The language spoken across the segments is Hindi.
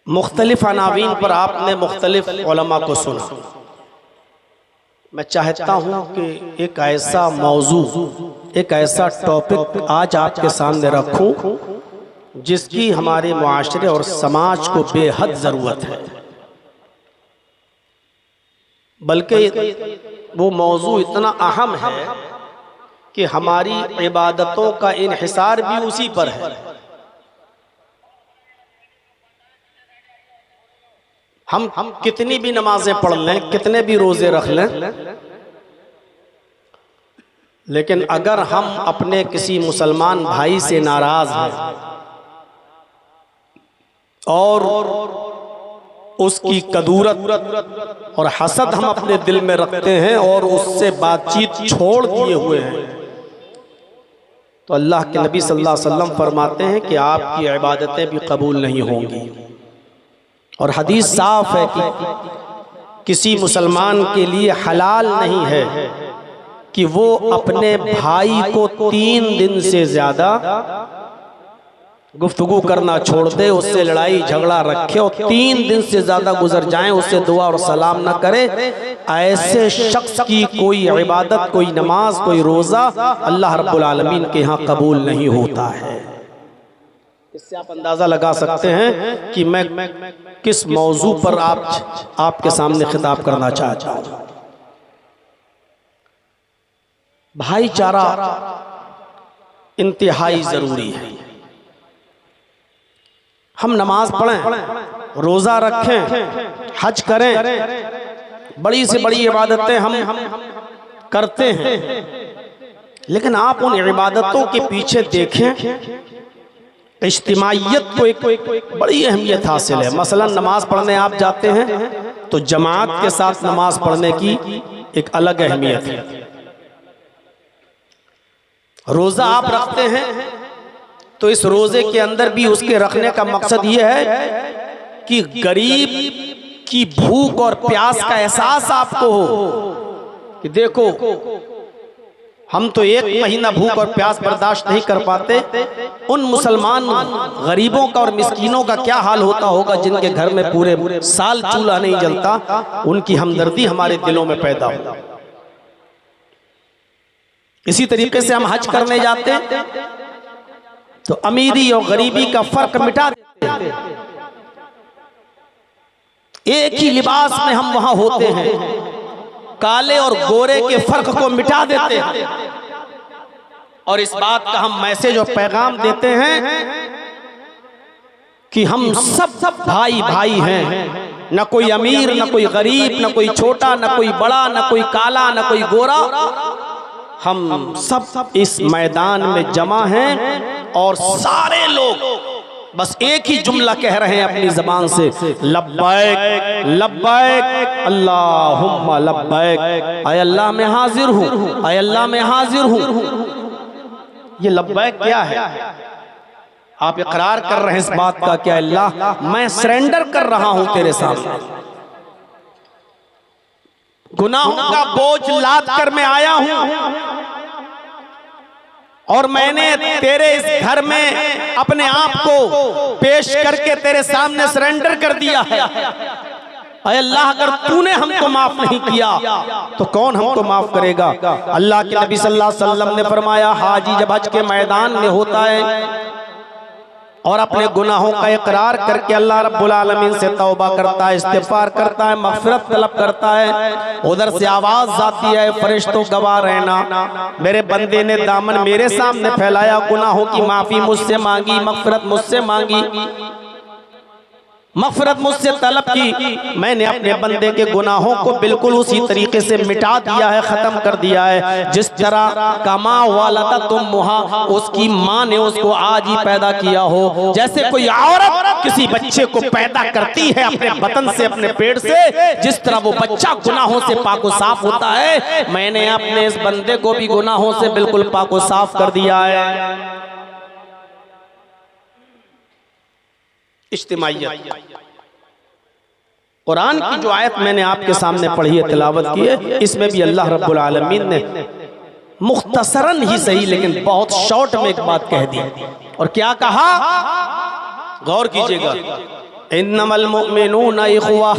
मुख्तलिफ अनावीन पर आपने मुख्तलिफ उलमा को सुना। मैं चाहता हूँ कि एक ऐसा मौजू, एक ऐसा टॉपिक आज आपके सामने रखूँ जिसकी हमारे मुआशरे और समाज को बेहद ज़रूरत है। बल्कि वो मौजू इतना अहम है कि हमारी इबादतों का इन्हिसार भी उसी पर है। हम कितनी भी नमाजें पढ़ लें, कितने भी रोजे रख लें, लेकिन अगर हम अपने किसी मुसलमान भाई से नाराज हैं और उसकी कदूरत और हसद हम अपने दिल में रखते हैं और उससे बातचीत छोड़ दिए हुए हैं, तो अल्लाह के नबी सल्लल्लाहु अलैहि वसल्लम फरमाते हैं कि आपकी इबादतें भी कबूल नहीं होंगी। और हदीस साफ है कि किसी मुसलमान के लिए हलाल नहीं है कि वो अपने भाई को 3 दिन से ज़्यादा गुफ्तगू करना छोड़ दे, उससे लड़ाई झगड़ा रखे और 3 दिन से ज़्यादा गुजर जाएं, उससे दुआ और सलाम ना करे। ऐसे शख्स की कोई इबादत, कोई नमाज, कोई रोज़ा अल्लाह रब्बुल आलमीन के यहाँ कबूल नहीं होता है। इससे आप अंदाज़ा लगा सकते हैं कि मैं किस मौजू पर आपके सामने खिताब करना चाहता हूँ। भाईचारा इंतहाई ज़रूरी है। हम नमाज पढ़ें, रोज़ा रखें, हज करें, बड़ी से बड़ी इबादतें हम करते हैं, लेकिन आप उन इबादतों के पीछे देखें, इज्तिमाइयत को एक बड़ी अहमियत हासिल है। मसलन नमाज पढ़ने आप जाते हैं तो जमात के साथ नमाज पढ़ने की एक अलग अहमियत है। रोज़ा आप रखते हैं तो इस रोज़े के अंदर भी उसके रखने का मकसद ये है कि गरीब की भूख और प्यास का एहसास आपको हो कि देखो हम तो 1 महीना भूख और प्यास बर्दाश्त नहीं कर पाते, उन मुसलमान गरीबों का और मिस्कीनों का क्या हाल होता होगा जिनके घर में पूरे साल चूल्हा नहीं जलता। उनकी हमदर्दी हमारे दिलों में पैदा हो। इसी तरीके से हम हज करने जाते हैं तो अमीरी और गरीबी का फर्क मिटा देते हैं। एक ही लिबास में हम वहां होते हैं, काले और गोरे के फर्क को मिटा देते हैं और इस बात का हम मैसेज और पैगाम देते हैं कि हम सब भाई भाई हैं। न कोई अमीर, न कोई गरीब, न कोई छोटा, न कोई बड़ा, न कोई काला, न कोई गोरा। हम सब इस मैदान में जमा हैं और सारे लोग बस एक ही जुमला कह रहे हैं अपनी ज़बान से, लब्बैक लब्बैक अल्लाहुम्मा लब्बैक, ऐ अल्लाह मैं हाजिर हूँ, ऐ अल्लाह मैं हाजिर हूँ। ये लब्बैक क्या है? आप इकरार कर रहे हैं इस बात का कि अल्लाह मैं सरेंडर कर रहा हूँ तेरे सामने, गुनाहों का बोझ लाद कर मैं आया हूँ और मैंने तेरे इस घर में अपने आप को पेश करके तेरे सामने सरेंडर कर दिया है। ऐ अल्लाह अगर तूने हमको माफ नहीं किया तो कौन हमको माफ करेगा? अल्लाह के नबी सल्लल्लाहु अलैहि वसल्लम ने फरमाया, हाजी जब हज के मैदान में होता है और अपने गुनाहों का इकरार करके अल्लाह रब्बुल आलमीन से तौबा करता है, इस्तिग़फ़ार करता है, मग़फ़िरत तलब करता है, उधर से आवाज़ आती है, फरिश्तों गवाह रहना, मेरे बंदे ने दामन मेरे सामने फैलाया, गुनाहों की माफ़ी मुझसे मांगी, मग़फ़िरत मुझसे मांगी, मग़फ़िरत मुझसे तलब की, मैंने अपने बंदे के गुनाहों को बिल्कुल उसी तरीके से मिटा दिया है, ख़त्म कर दिया है। जिस तरह कमा वाला था तुम मुहा, उसकी माँ ने उसको आज ही पैदा किया हो, जैसे कोई औरत किसी बच्चे को पैदा करती है अपने बतन से, अपने पेट से, जिस तरह वो बच्चा गुनाहों से पाको साफ होता है, मैंने अपने इस बंदे को भी गुनाहों से बिल्कुल पाको साफ कर दिया है। इज्तिमाइयत, कुरान की जो आयत मैंने आपके सामने पढ़ी है, तिलावत की है, इसमें भी अल्लाह रब्बुल आलमीन ने मुख्तसरन ही सही लेकिन बहुत शॉर्ट में एक बात कह दी। और क्या कहा? गौर कीजिएगा, इन्नमल मुअमिनूना इख्वा,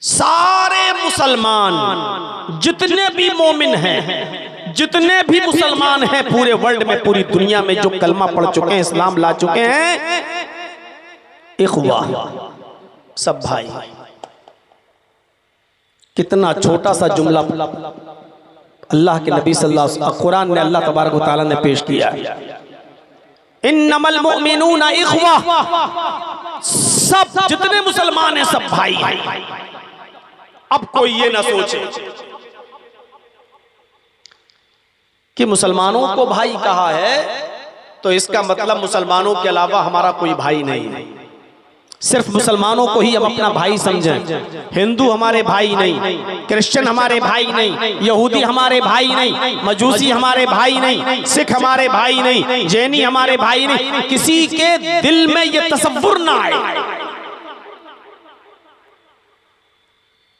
सारे मुसलमान जितने भी मोमिन हैं, जितने भी मुसलमान हैं पूरे वर्ल्ड में, पूरी दुनिया में जो कलमा पढ़ चुके हैं, इस्लाम ला चुके हैं, इख्वा, सब भाई। कितना छोटा सा जुमला अल्लाह के नबी सल्लल्लाहु अलैहि वसल्लम, कुरान ने अल्लाह तबारक व तआला ने पेश किया। इन्नमल मुअमिनूना इख्वा, सब जितने मुसलमान हैं सब भाई हैं। अब कोई ये ना सोचे कि मुसलमानों को भाई कहा है तो इसका मतलब मुसलमानों के अलावा हमारा कोई भाई नहीं है, सिर्फ मुसलमानों को ही हम अपना भाई समझें। हिंदू हमारे भाई नहीं, क्रिश्चियन हमारे भाई नहीं, यहूदी हमारे भाई नहीं, मजूसी हमारे भाई नहीं, सिख हमारे भाई नहीं, जैनी हमारे भाई नहीं। किसी के दिल में ये तसव्वुर ना आए।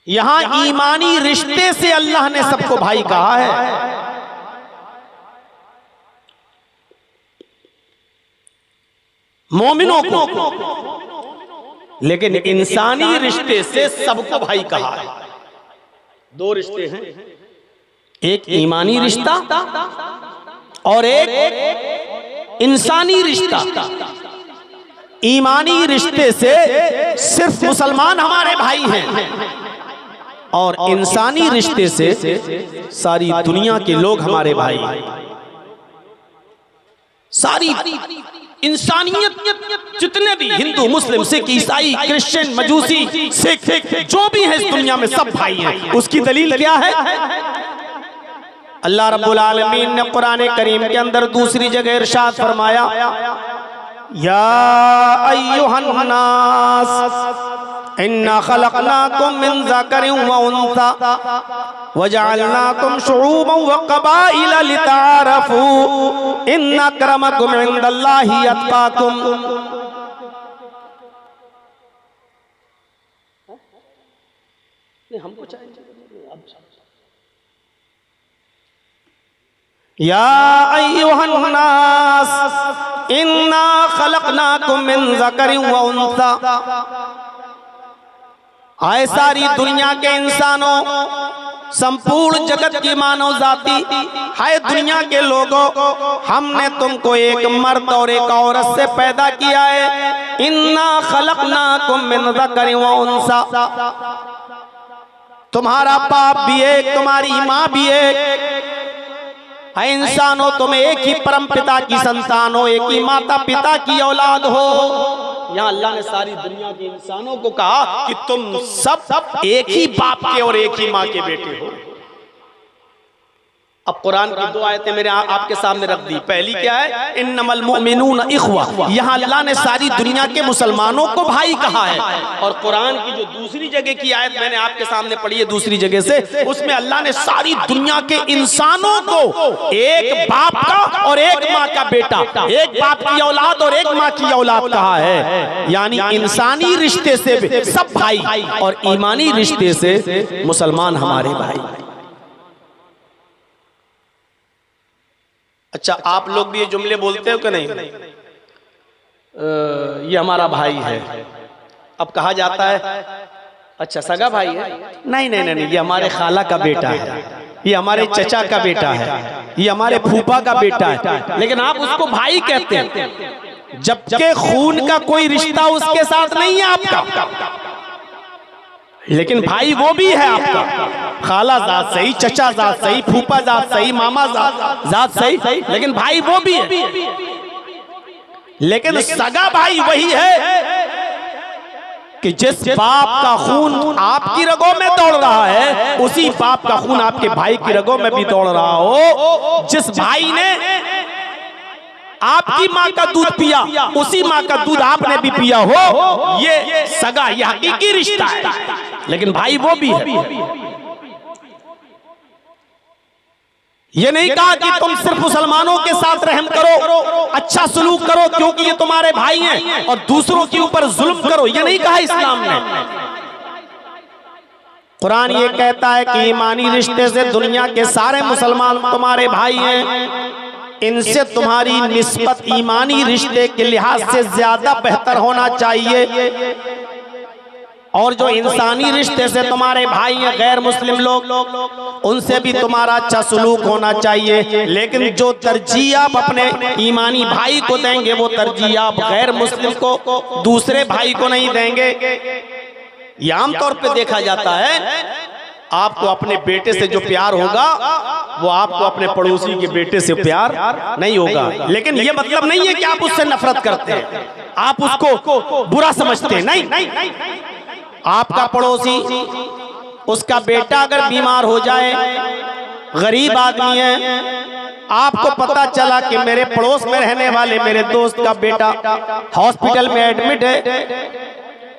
यहां ईमानी रिश्ते से अल्लाह ने सबको भाई कहा है। मोमिनों को, लेकिन इंसानी रिश्ते से सबको भाई कहा है। दो रिश्ते हैं, एक ईमानी रिश्ता और एक इंसानी रिश्ता। ईमानी रिश्ते से सिर्फ मुसलमान हमारे भाई हैं और इंसानी रिश्ते से सारी दुनिया के लोग हमारे भाई हैं। सारी इंसानियत जितने भी हिंदू, मुस्लिम, सिख, ईसाई, क्रिश्चियन, मजूसी, सिख, जो भी है इस दुनिया में सब भाई हैं। उसकी दलील क्या है? अल्लाह रब्बुल आलमीन ने कुरान करीम के अंदर दूसरी जगह इरशाद फरमाया, या अय्युहन नास इन्ना खलकनाकुम मिन ज़करिन व उन्सा वजअलनाकुम शुऊबन व क़बाइला लिताअरफू इन्ना अक्रमकुम इंदल्लाहि अत्क़ाकुम। हमको चाहिए या अय्युहन नास इन्ना खलकनाकुम मिन ज़करिन व उन्सा। आए सारी दुनिया के इंसानों, संपूर्ण जगत की मानव जाति, हाय दुनिया के लोगों, हमने तुमको एक मर्द और एक औरत से पैदा किया है। इन्ना खलकनाकुम मिन ज़करिन व उन्सा, तुम्हारा बाप भी एक, तुम्हारी माँ भी एक। है इंसानों, तुम एक ही परम पिता की संतान हो, एक ही माता पिता की औलाद हो। यहाँ अल्लाह ने सारी दुनिया के इंसानों को कहा कि तुम सब एक ही बाप के और एक ही माँ के बेटे हो। अब कुरान की दो आयतें मेरे आपके सामने रख दी। पहली क्या है? इन्नमल मुअमिनूना इख्वा। यहाँ अल्लाह ने सारी दुनिया के मुसलमानों को भाई कहा है। और कुरान की जो दूसरी जगह की आयत मैंने आपके सामने पढ़ी है दूसरी जगह से, उसमें अल्लाह ने सारी दुनिया के इंसानों को एक बाप का और एक माँ का बेटा, एक बाप की औलाद और एक माँ की औलाद कहा है। यानी इंसानी रिश्ते से सब भाई और ईमानी रिश्ते से मुसलमान हमारे भाई। अच्छा, आप लोग भी ये जुमले बोलते हो कि नहीं? ये हमारा भाई है। अब कहा जाता है अच्छा सगा भाई है, नहीं नहीं नहीं, ये हमारे खाला का बेटा है, ये हमारे चचा का बेटा है, ये हमारे फूफा का बेटा है, लेकिन आप उसको भाई कहते हैं जबकि खून का कोई रिश्ता उसके साथ नहीं है आपका, लेकिन भाई वो भी है आपका। खाला जात सही, चचा जात सही, फूफा जात सही, मामा जात सही, लेकिन भाई वो भी है। लेकिन सगा भाई वही है कि जिस बाप का खून आपकी रगों में दौड़ रहा है, उसी बाप का खून आपके भाई की रगों में भी दौड़ रहा हो। जिस भाई ने आपकी माँ का दूध पिया, उसी माँ का दूध आपने भी पिया हो, ये सगा, ये हकीकी रिश्ता है, लेकिन भाई वो भी है। ये नहीं कहा कि तुम सिर्फ मुसलमानों के साथ रहम करो, अच्छा सलूक करो क्योंकि ये तुम्हारे भाई हैं, और दूसरों के ऊपर जुल्म करो, ये नहीं कहा इस्लाम ने। कुरान ये कहता है कि ईमानी रिश्ते से दुनिया के सारे मुसलमान तुम्हारे भाई हैं। इनसे तुम्हारी निस्बत ईमानी रिश्ते के लिहाज से ज्यादा बेहतर होना चाहिए, और जो इंसानी रिश्ते से तुम्हारे भाई हैं गैर मुस्लिम लोग, उनसे भी तुम्हारा अच्छा सलूक होना चाहिए। लेकिन जो तरजीह आप अपने ईमानी भाई को देंगे, वो तरजीह आप गैर मुस्लिम को, दूसरे भाई को नहीं देंगे। ये आमतौर पे देखा जाता है, आपको अपने बेटे से जो प्यार होगा वो आपको अपने पड़ोसी के बेटे से प्यार नहीं होगा। लेकिन ये मतलब नहीं है कि आप उससे नफरत करते हैं, आप उसको बुरा समझते हैं, नहीं। आपका पड़ोसी, उसका बेटा अगर बीमार हो जाए, गरीब आदमी है, आपको पता चला कि मेरे पड़ोस में रहने वाले मेरे दोस्त का बेटा हॉस्पिटल में एडमिट है,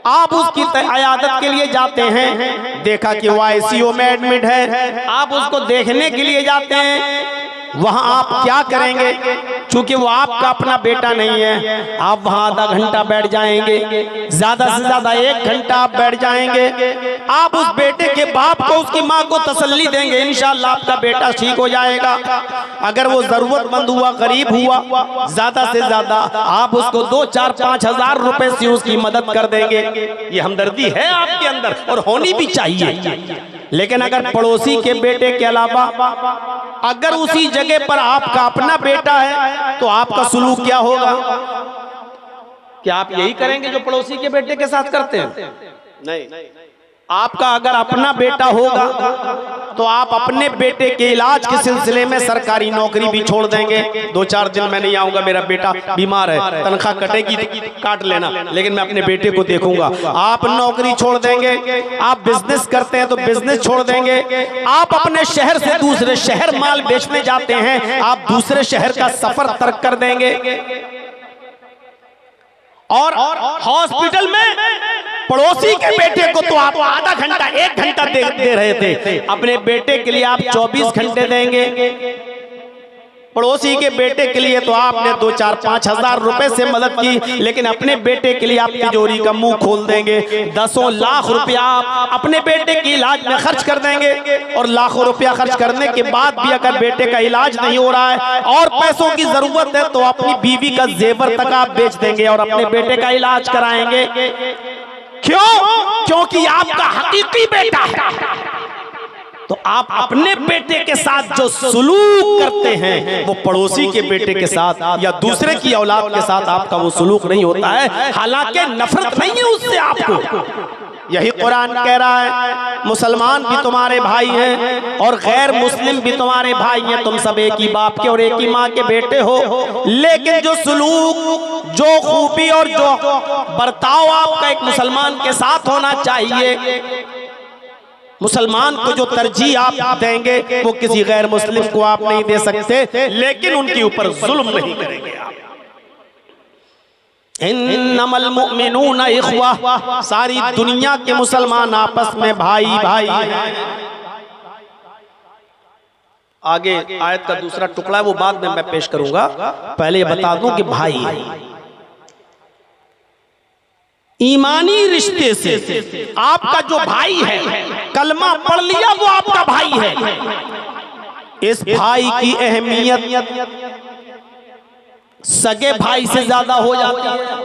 आप उसकी इयादत के लिए जाते हैं, देखा कि वो आईसीयू में एडमिट है, आप उसको देखने के लिए जाते हैं। वहां आप क्या करेंगे? चूंकि वो आपका अपना बेटा नहीं है, आप वहां आधा घंटा बैठ जाएंगे, ज्यादा से ज्यादा 1 घंटा आप बैठ जाएंगे। आप उस बेटे के बाप को, उसकी माँ को तसल्ली देंगे, इंशाअल्लाह आपका बेटा ठीक हो जाएगा। अगर वो जरूरतमंद हुआ, गरीब हुआ, ज्यादा से ज्यादा आप उसको 2, 4, 5 हजार रुपए से उसकी मदद कर देंगे। ये हमदर्दी है आपके अंदर और होनी भी चाहिए। लेकिन अगर पड़ोसी के बेटे के अलावा अगर उसी जगह पर आपका अपना बेटा है, तो आपका सुलूक क्या होगा? क्या आप यही करेंगे जो पड़ोसी के बेटे के साथ करते हैं? नहीं। आपका अगर अपना बेटा होगा तो आप अपने बेटे के इलाज के सिलसिले में सरकारी नौकरी भी छोड़ देंगे। 2-4 दिन मैं नहीं आऊंगा, मेरा बेटा बीमार है, तनख्वाह कटेगी काट लेना, लेकिन मैं अपने बेटे को देखूंगा। आप नौकरी छोड़ देंगे, आप बिजनेस करते हैं तो बिजनेस छोड़ देंगे, आप अपने शहर से दूसरे शहर माल बेचने जाते हैं, आप दूसरे शहर का सफर तर्क कर देंगे। और हॉस्पिटल में पड़ोसी के बेटे को तो आप आधा घंटा 1 घंटा दे रहे थे, अपने बेटे के लिए आप 24 घंटे देंगे। पड़ोसी के बेटे के लिए तो आपने 2, 4, 5 हजार रुपए से मदद की, लेकिन अपने बेटे के लिए आप तिजोरी का मुंह खोल देंगे। 10 लाख रुपया आप अपने बेटे के इलाज में खर्च कर देंगे, और लाखों रुपया खर्च करने के बाद भी अगर बेटे का इलाज नहीं हो रहा है और पैसों की जरूरत है, तो अपनी बीवी का जेवर तक आप बेच देंगे और अपने बेटे का इलाज कराएंगे। क्यों? क्योंकि आपका हकीकी बेटा है। तो आप अपने बेटे के साथ जो सुलूक करते हैं, वो पड़ोसी के बेटे के साथ या दूसरे की औलाद के साथ आपका वो सुलूक नहीं होता है। हालांकि नफरत नहीं है उससे आपको। यही कुरान कह रहा है, मुसलमान भी तुम्हारे भाई हैं और गैर मुस्लिम भी तुम्हारे भाई हैं, तुम सब एक ही बाप के और एक ही माँ के बेटे हो। लेकिन जो सुलूक, जो खूबी और जो बर्ताव आपका एक मुसलमान के साथ होना चाहिए, मुसलमान को जो तरजीह आप देंगे वो किसी गैर मुस्लिम को आप नहीं दे सकते, लेकिन उनके ऊपर जुल्म नहीं करेंगे आप। इन्नमल मुमिनून इख्वा, सारी दुनिया के मुसलमान आपस में भाई भाई। आगे आयत का दूसरा टुकड़ा है, वो बाद में मैं पेश करूंगा। पहले बता दूं कि भाई ईमानी रिश्ते से आपका जो भाई है, कलमा पढ़ लिया वो आपका भाई है। इस भाई की अहमियत सगे भाई से ज्यादा हो जाती है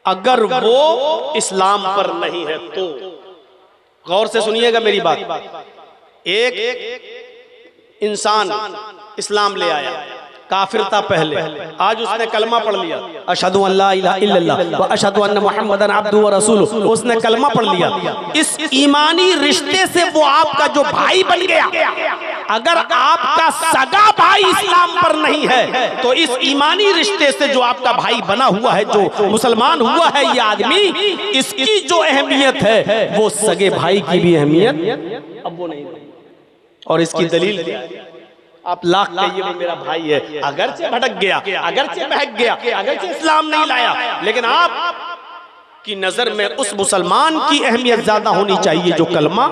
अगर वो इस्लाम पर नहीं है तो। गौर से सुनिएगा मेरी बात। एक इंसान इस्लाम ले आया, काफिर था पहले, आज उसने कलमा पढ़ लिया, अशहदु अल्ला इलाहा इल्लल्लाह व अशहदु अन्ना मुहम्मदन अब्दुहु व रसूलुहु, उसने कलमा पढ़ लिया। इस ईमानी रिश्ते से वो आपका जो भाई बन गया। अगर आपका सगा भाई इस्लाम पर नहीं है तो इस ईमानी रिश्ते से जो आपका भाई बना हुआ है, जो मुसलमान हुआ है ये आदमी, इसकी जो अहमियत है वो सगे भाई की भी अहमियत अब वो नहीं। और इसकी दलील क्या है? आप लाख कहिए वो मेरा भाई है, अगरचे भटक गया, अगरचे बहक गया, अगरचे इस्लाम नहीं लाया, लेकिन आप की नजर में उस मुसलमान की अहमियत ज्यादा होनी चाहिए जो कलमा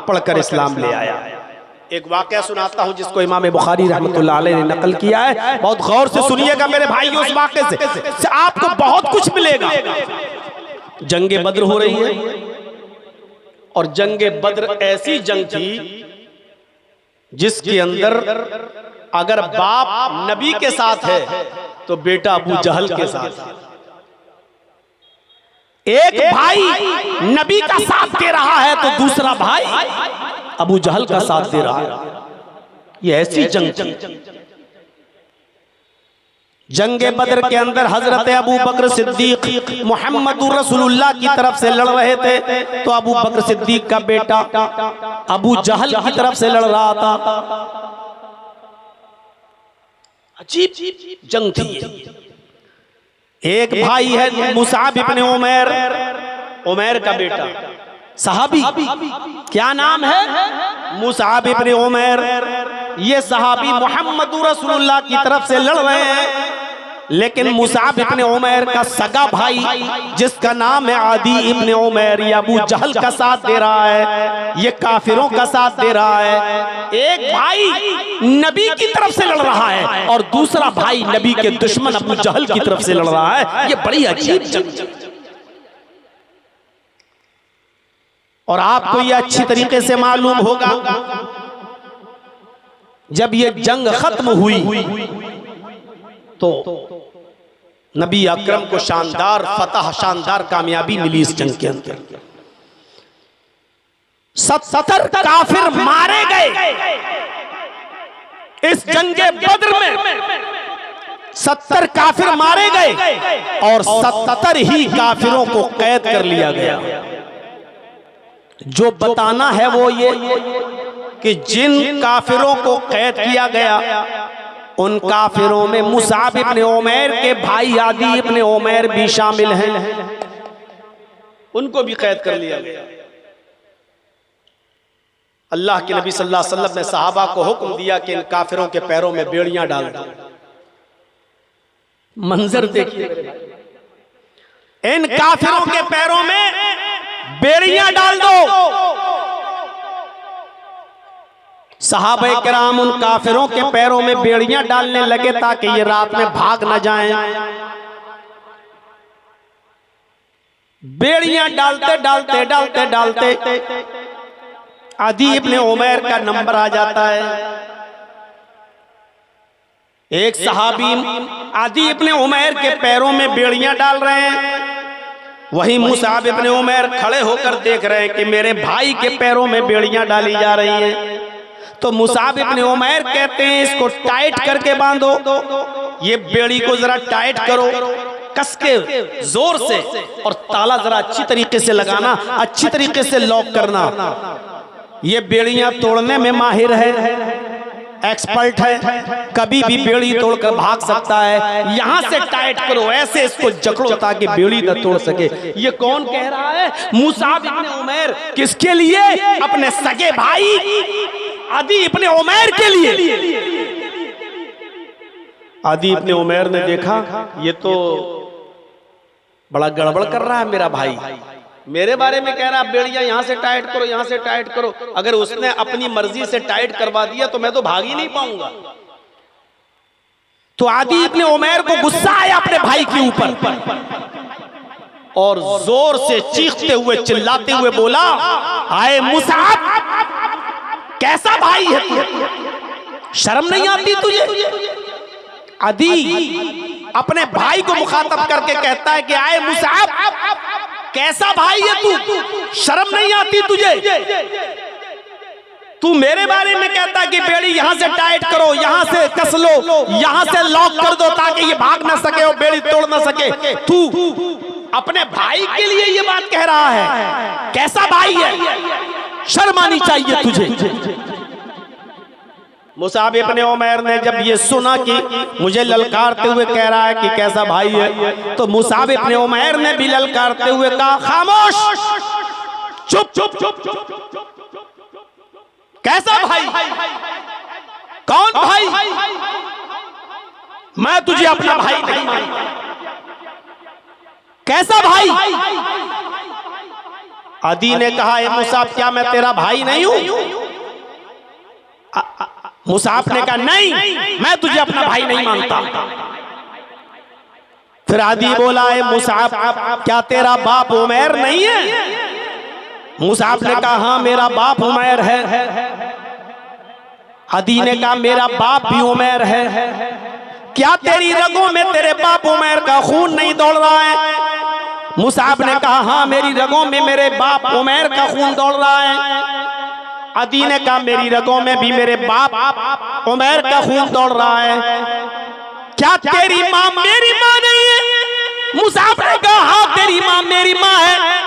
पढ़कर इस्लाम ले आया। एक वाकया सुनाता हूं जिसको इमाम बुखारी रहमतुल्लाह अलैह ने नकल किया है, बहुत गौर से सुनिएगा मेरे भाइयों। उस वाकये से आपको बहुत कुछ मिलेगा। जंगे बद्र हो रही है, और जंगे बद्र ऐसी जंग थी जिसके अंदर अगर बाप नबी के साथ है तो बेटा अबू जहल के साथ है। एक भाई नबी का साथ दे रहा है तो दूसरा भाई अबू जहल का साथ दे रहा है। ये ऐसी जंग थी। जंगे बदर के अंदर हजरत अबू बकर सिद्दीक मुहम्मदुर रसूलुल्लाह की तरफ से लड़ रहे थे, तो अबू बकर सिद्दीक का बेटा अबू जहल की तरफ से लड़ रहा था। अजीब जंग थी। एक भाई है मुसाब इब्ने उमैर, उमैर का बेटा सहाबी, क्या नाम है? मुसाब इब्ने उमैर। ये सहाबी मुहम्मदुर रसूलुल्लाह की तरफ से लड़ रहे हैं, लेकिन मुसाब इब्ने उमैर का सगा भाई जिसका नाम है आदी इब्ने उमैर, ये अबू जहल का साथ दे रहा है, ये काफिरों का साथ दे रहा है। एक भाई नबी की तरफ से लड़ रहा है और दूसरा भाई नबी के दुश्मन अबू जहल की तरफ से लड़ रहा है। ये बड़ी अजीब जंग। और आपको ये अच्छी तरीके से मालूम होगा, जब ये जंग खत्म हुई तो नबी अकरम को शानदार फतह, शानदार कामयाबी मिली इस जंग के अंदर। 70 काफिर मारे गए इस जंगे बद्र में। 70 काफिर मारे गए और 77 ही काफिरों को कैद कर लिया गया। जो बताना है वो ये कि जिन काफिरों को कैद किया गया उन काफिरों में मुसाब इब्ने उमैर के भाई आदी इब्ने उमैर भी शामिल हैं, उनको भी कैद कर लिया गया। अल्लाह के नबी सल्लल्लाहु अलैहि वसल्लम ने सहाबा को हुक्म दिया कि इन काफिरों के पैरों में बेड़ियां डाल दो। मंजर देखिए, इन काफिरों के पैरों में बेड़ियां डाल दो। सहाबा किराम उन काफिरों के पैरों में बेड़ियां डालने लगे ताकि ये रात में भाग न जाएं। बेड़ियां डालते डालते डालते डालते आदी इब्ने उमैर का नंबर आ जाता है। एक सहाबी आदी इब्ने उमैर के पैरों में बेड़ियां डाल रहे हैं, वहीं मुसाब इब्ने उमैर खड़े होकर देख रहे हैं कि मेरे भाई के पैरों में बेड़ियां डाली जा रही हैं। तो मुसाब इब्ने उमैर कहते हैं इसको टाइट करके बांधो, ये बेड़ी को जरा टाइट करो, कस के जोर से, और ताला जरा अच्छी तरीके से लगाना, अच्छी तरीके से लॉक करना। ये बेड़ियां तोड़ने में माहिर है, एक्सपर्ट है, कभी भी बेड़ी तोड़कर भाग सकता है। यहां से टाइट करो, ऐसे इसको जकड़ो ताकि बेड़ी न तोड़ सके। ये कौन कह रहा है? मुसाब इब्ने उमैर। किसके लिए? अपने सगे भाई आदी इब्ने उमैर के लिए। आदी इब्ने उमैर ने देखा ये तो बड़ा गड़बड़ कर रहा है मेरा भाई, मेरे बारे में कह रहा है बेड़ियां यहां से टाइट करो, यहां से टाइट करो। अगर उसने अपनी मर्जी से टाइट करवा दिया तो मैं तो भाग ही नहीं पाऊंगा। तो आदी इब्ने उमैर को गुस्सा आया अपने भाई के ऊपर और जोर से चीखते हुए चिल्लाते हुए बोला, आए मुसाब, कैसा भाई है तू? शर्म नहीं आती तुझे? आदी अपने भाई को मुखातब करके कहता है कि आए मुसाब, कैसा भाई है तू? शर्म नहीं आती तुझे? तू मेरे बारे में कहता है कि बेड़ी यहां से टाइट करो, यहां से कस लो, यहां से लॉक कर दो ताकि ये भाग ना सके और बेड़ी तोड़ ना सके। तू अपने भाई के लिए ये बात कह रहा है? कैसा भाई है? शर्म आनी चाहिए तुझे। मुसाब इब्ने उमैर ने जब ये सुना कि मुझे ललकारते हुए कह रहा है कि कैसा भाई है, तो मुसाब इब्ने उमैर ने भी ललकारते हुए कहा, खामोश, चुप चुप चुप। कैसा भाई? कौन भाई? मैं तुझे अपना भाई नहीं मानता। कैसा भाई? आदी ने कहा, ए मुसाब, क्या मैं तेरा भाई नहीं हूं? मुसाब ने कहा, नहीं, मैं तुझे अपना भाई नहीं मानता। फिर आदी बोला, ए मुसाब, क्या तेरा बाप उमैर नहीं है? मुसाब ने कहा, हाँ मेरा बाप उमैर है। अदी ने कहा मेरा बाप भी उमैर है, क्या तेरी रगों में तेरे बाप उमैर का खून नहीं दौड़ रहा है? मुसाब ने कहा हाँ मेरी रगों में मेरे बाप उमैर का खून दौड़ रहा है। अदी ने कहा मेरी रगों में भी मेरे बाप उमैर का खून दौड़ रहा है, क्या तेरी माँ मेरी माँ नहीं है? मुसाब ने कहा हाँ तेरी माँ मेरी माँ है।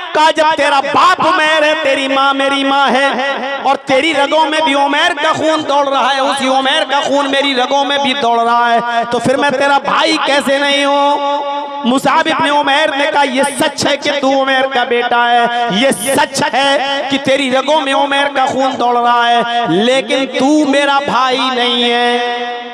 कहा जब तेरा बाप उमैर है, तेरी माँ मेरी माँ है, और तेरी रगों में भी उमैर का खून दौड़ रहा है, उसी उमैर का खून मेरी रगों में भी दौड़ रहा है, तो फिर मैं तेरा भाई कैसे नहीं हूँ? मुसाब इब्न उमैर ने कहा ये सच है कि तू उमैर का बेटा है, ये सच है कि तेरी रगों में उमैर का खून दौड़ रहा है, लेकिन तू मेरा भाई नहीं है।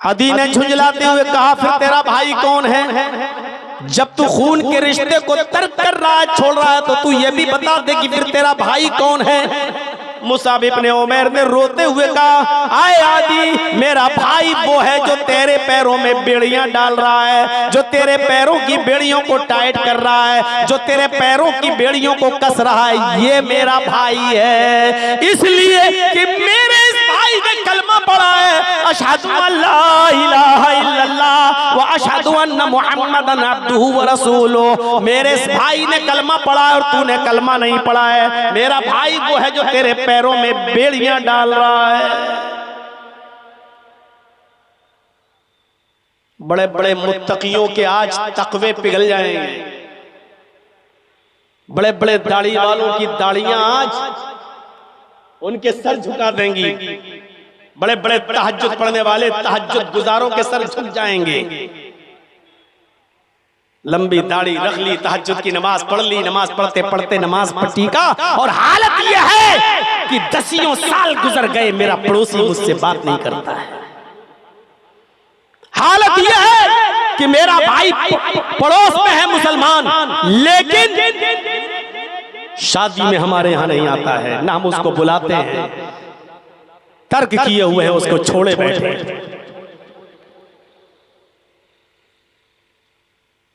अदी ने झुंझलाते हुए कहा फिर तेरा भाई कौन है? जब तू खून के रिश्ते को तर्क कर रहा है, छोड़ रहा है, तो तू ये भी बता दे कि फिर तेरा भाई कौन है? मुसाब इब्न उमैर ने रोते हुए कहा आए आदि, मेरा भाई वो है जो तेरे पैरों में बेड़ियां डाल रहा है, जो तेरे पैरों की बेड़ियों को टाइट कर रहा है, जो तेरे पैरों की बेड़ियों को कस रहा है, ये मेरा भाई है। इसलिए कि मेरे इस भाई ने कलमा पढ़ा है अशहदु अल्ला इलाहा इल्लल्लाह व अशहदु अन्ना मुहम्मदन अब्दुहु व रसूलुहु। मेरे इस भाई ने कलमा पढ़ा है और तूने कलमा नहीं पढ़ा है। मेरा भाई वो है जो तेरे पैरों में बेड़ियां डाल रहा है। बड़े बड़े मुत्तकियों के आज तकवे पिघल जाएंगे, बड़े बड़े दाढ़ी वालों की दाढ़ियां आज उनके सर झुका देंगी, बड़े बड़े तहज्जुद पढ़ने वाले तहज्जुद गुजारों के सर झुक जाएंगे। लंबी दाढ़ी रख ली, तहज्जुद की नमाज पढ़ ली, नमाज पढ़ते पढ़ते नमाज पढ़ी का, और हालत यह है कि दसियों साल गुजर गए, मेरा पड़ोसी मुझसे बात नहीं करता है। हालत यह है कि मेरा भाई पड़ोस में है मुसलमान, लेकिन शादी में हमारे यहां नहीं आता है, ना हम उसको बुलाते हैं, तर्क किए हुए हैं, उसको छोड़े बैठे।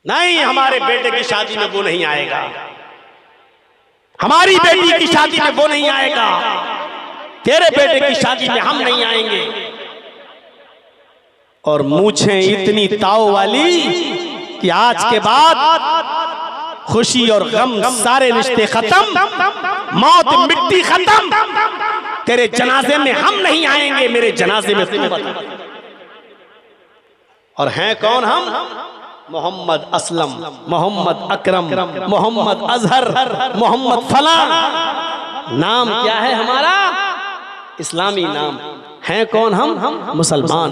नहीं, हमारे बेटे की शादी में वो नहीं आएगा, हमारी बेटी की शादी में वो नहीं आएगा, तेरे बेटे की शादी में हम नहीं आएंगे। और मूछें इतनी ताव वाली कि आज के बाद खुशी और गम सारे रिश्ते खत्म, मौत मिट्टी खत्म, तेरे जनाजे में हम नहीं आएंगे, मेरे जनाजे में तुम बता। और हैं कौन हम? मोहम्मद असलम, मोहम्मद अकरम, मोहम्मद अजहर, मोहम्मद फला। नाम क्या है हमारा? इस्लामी नाम। हैं कौन हम? मुसलमान।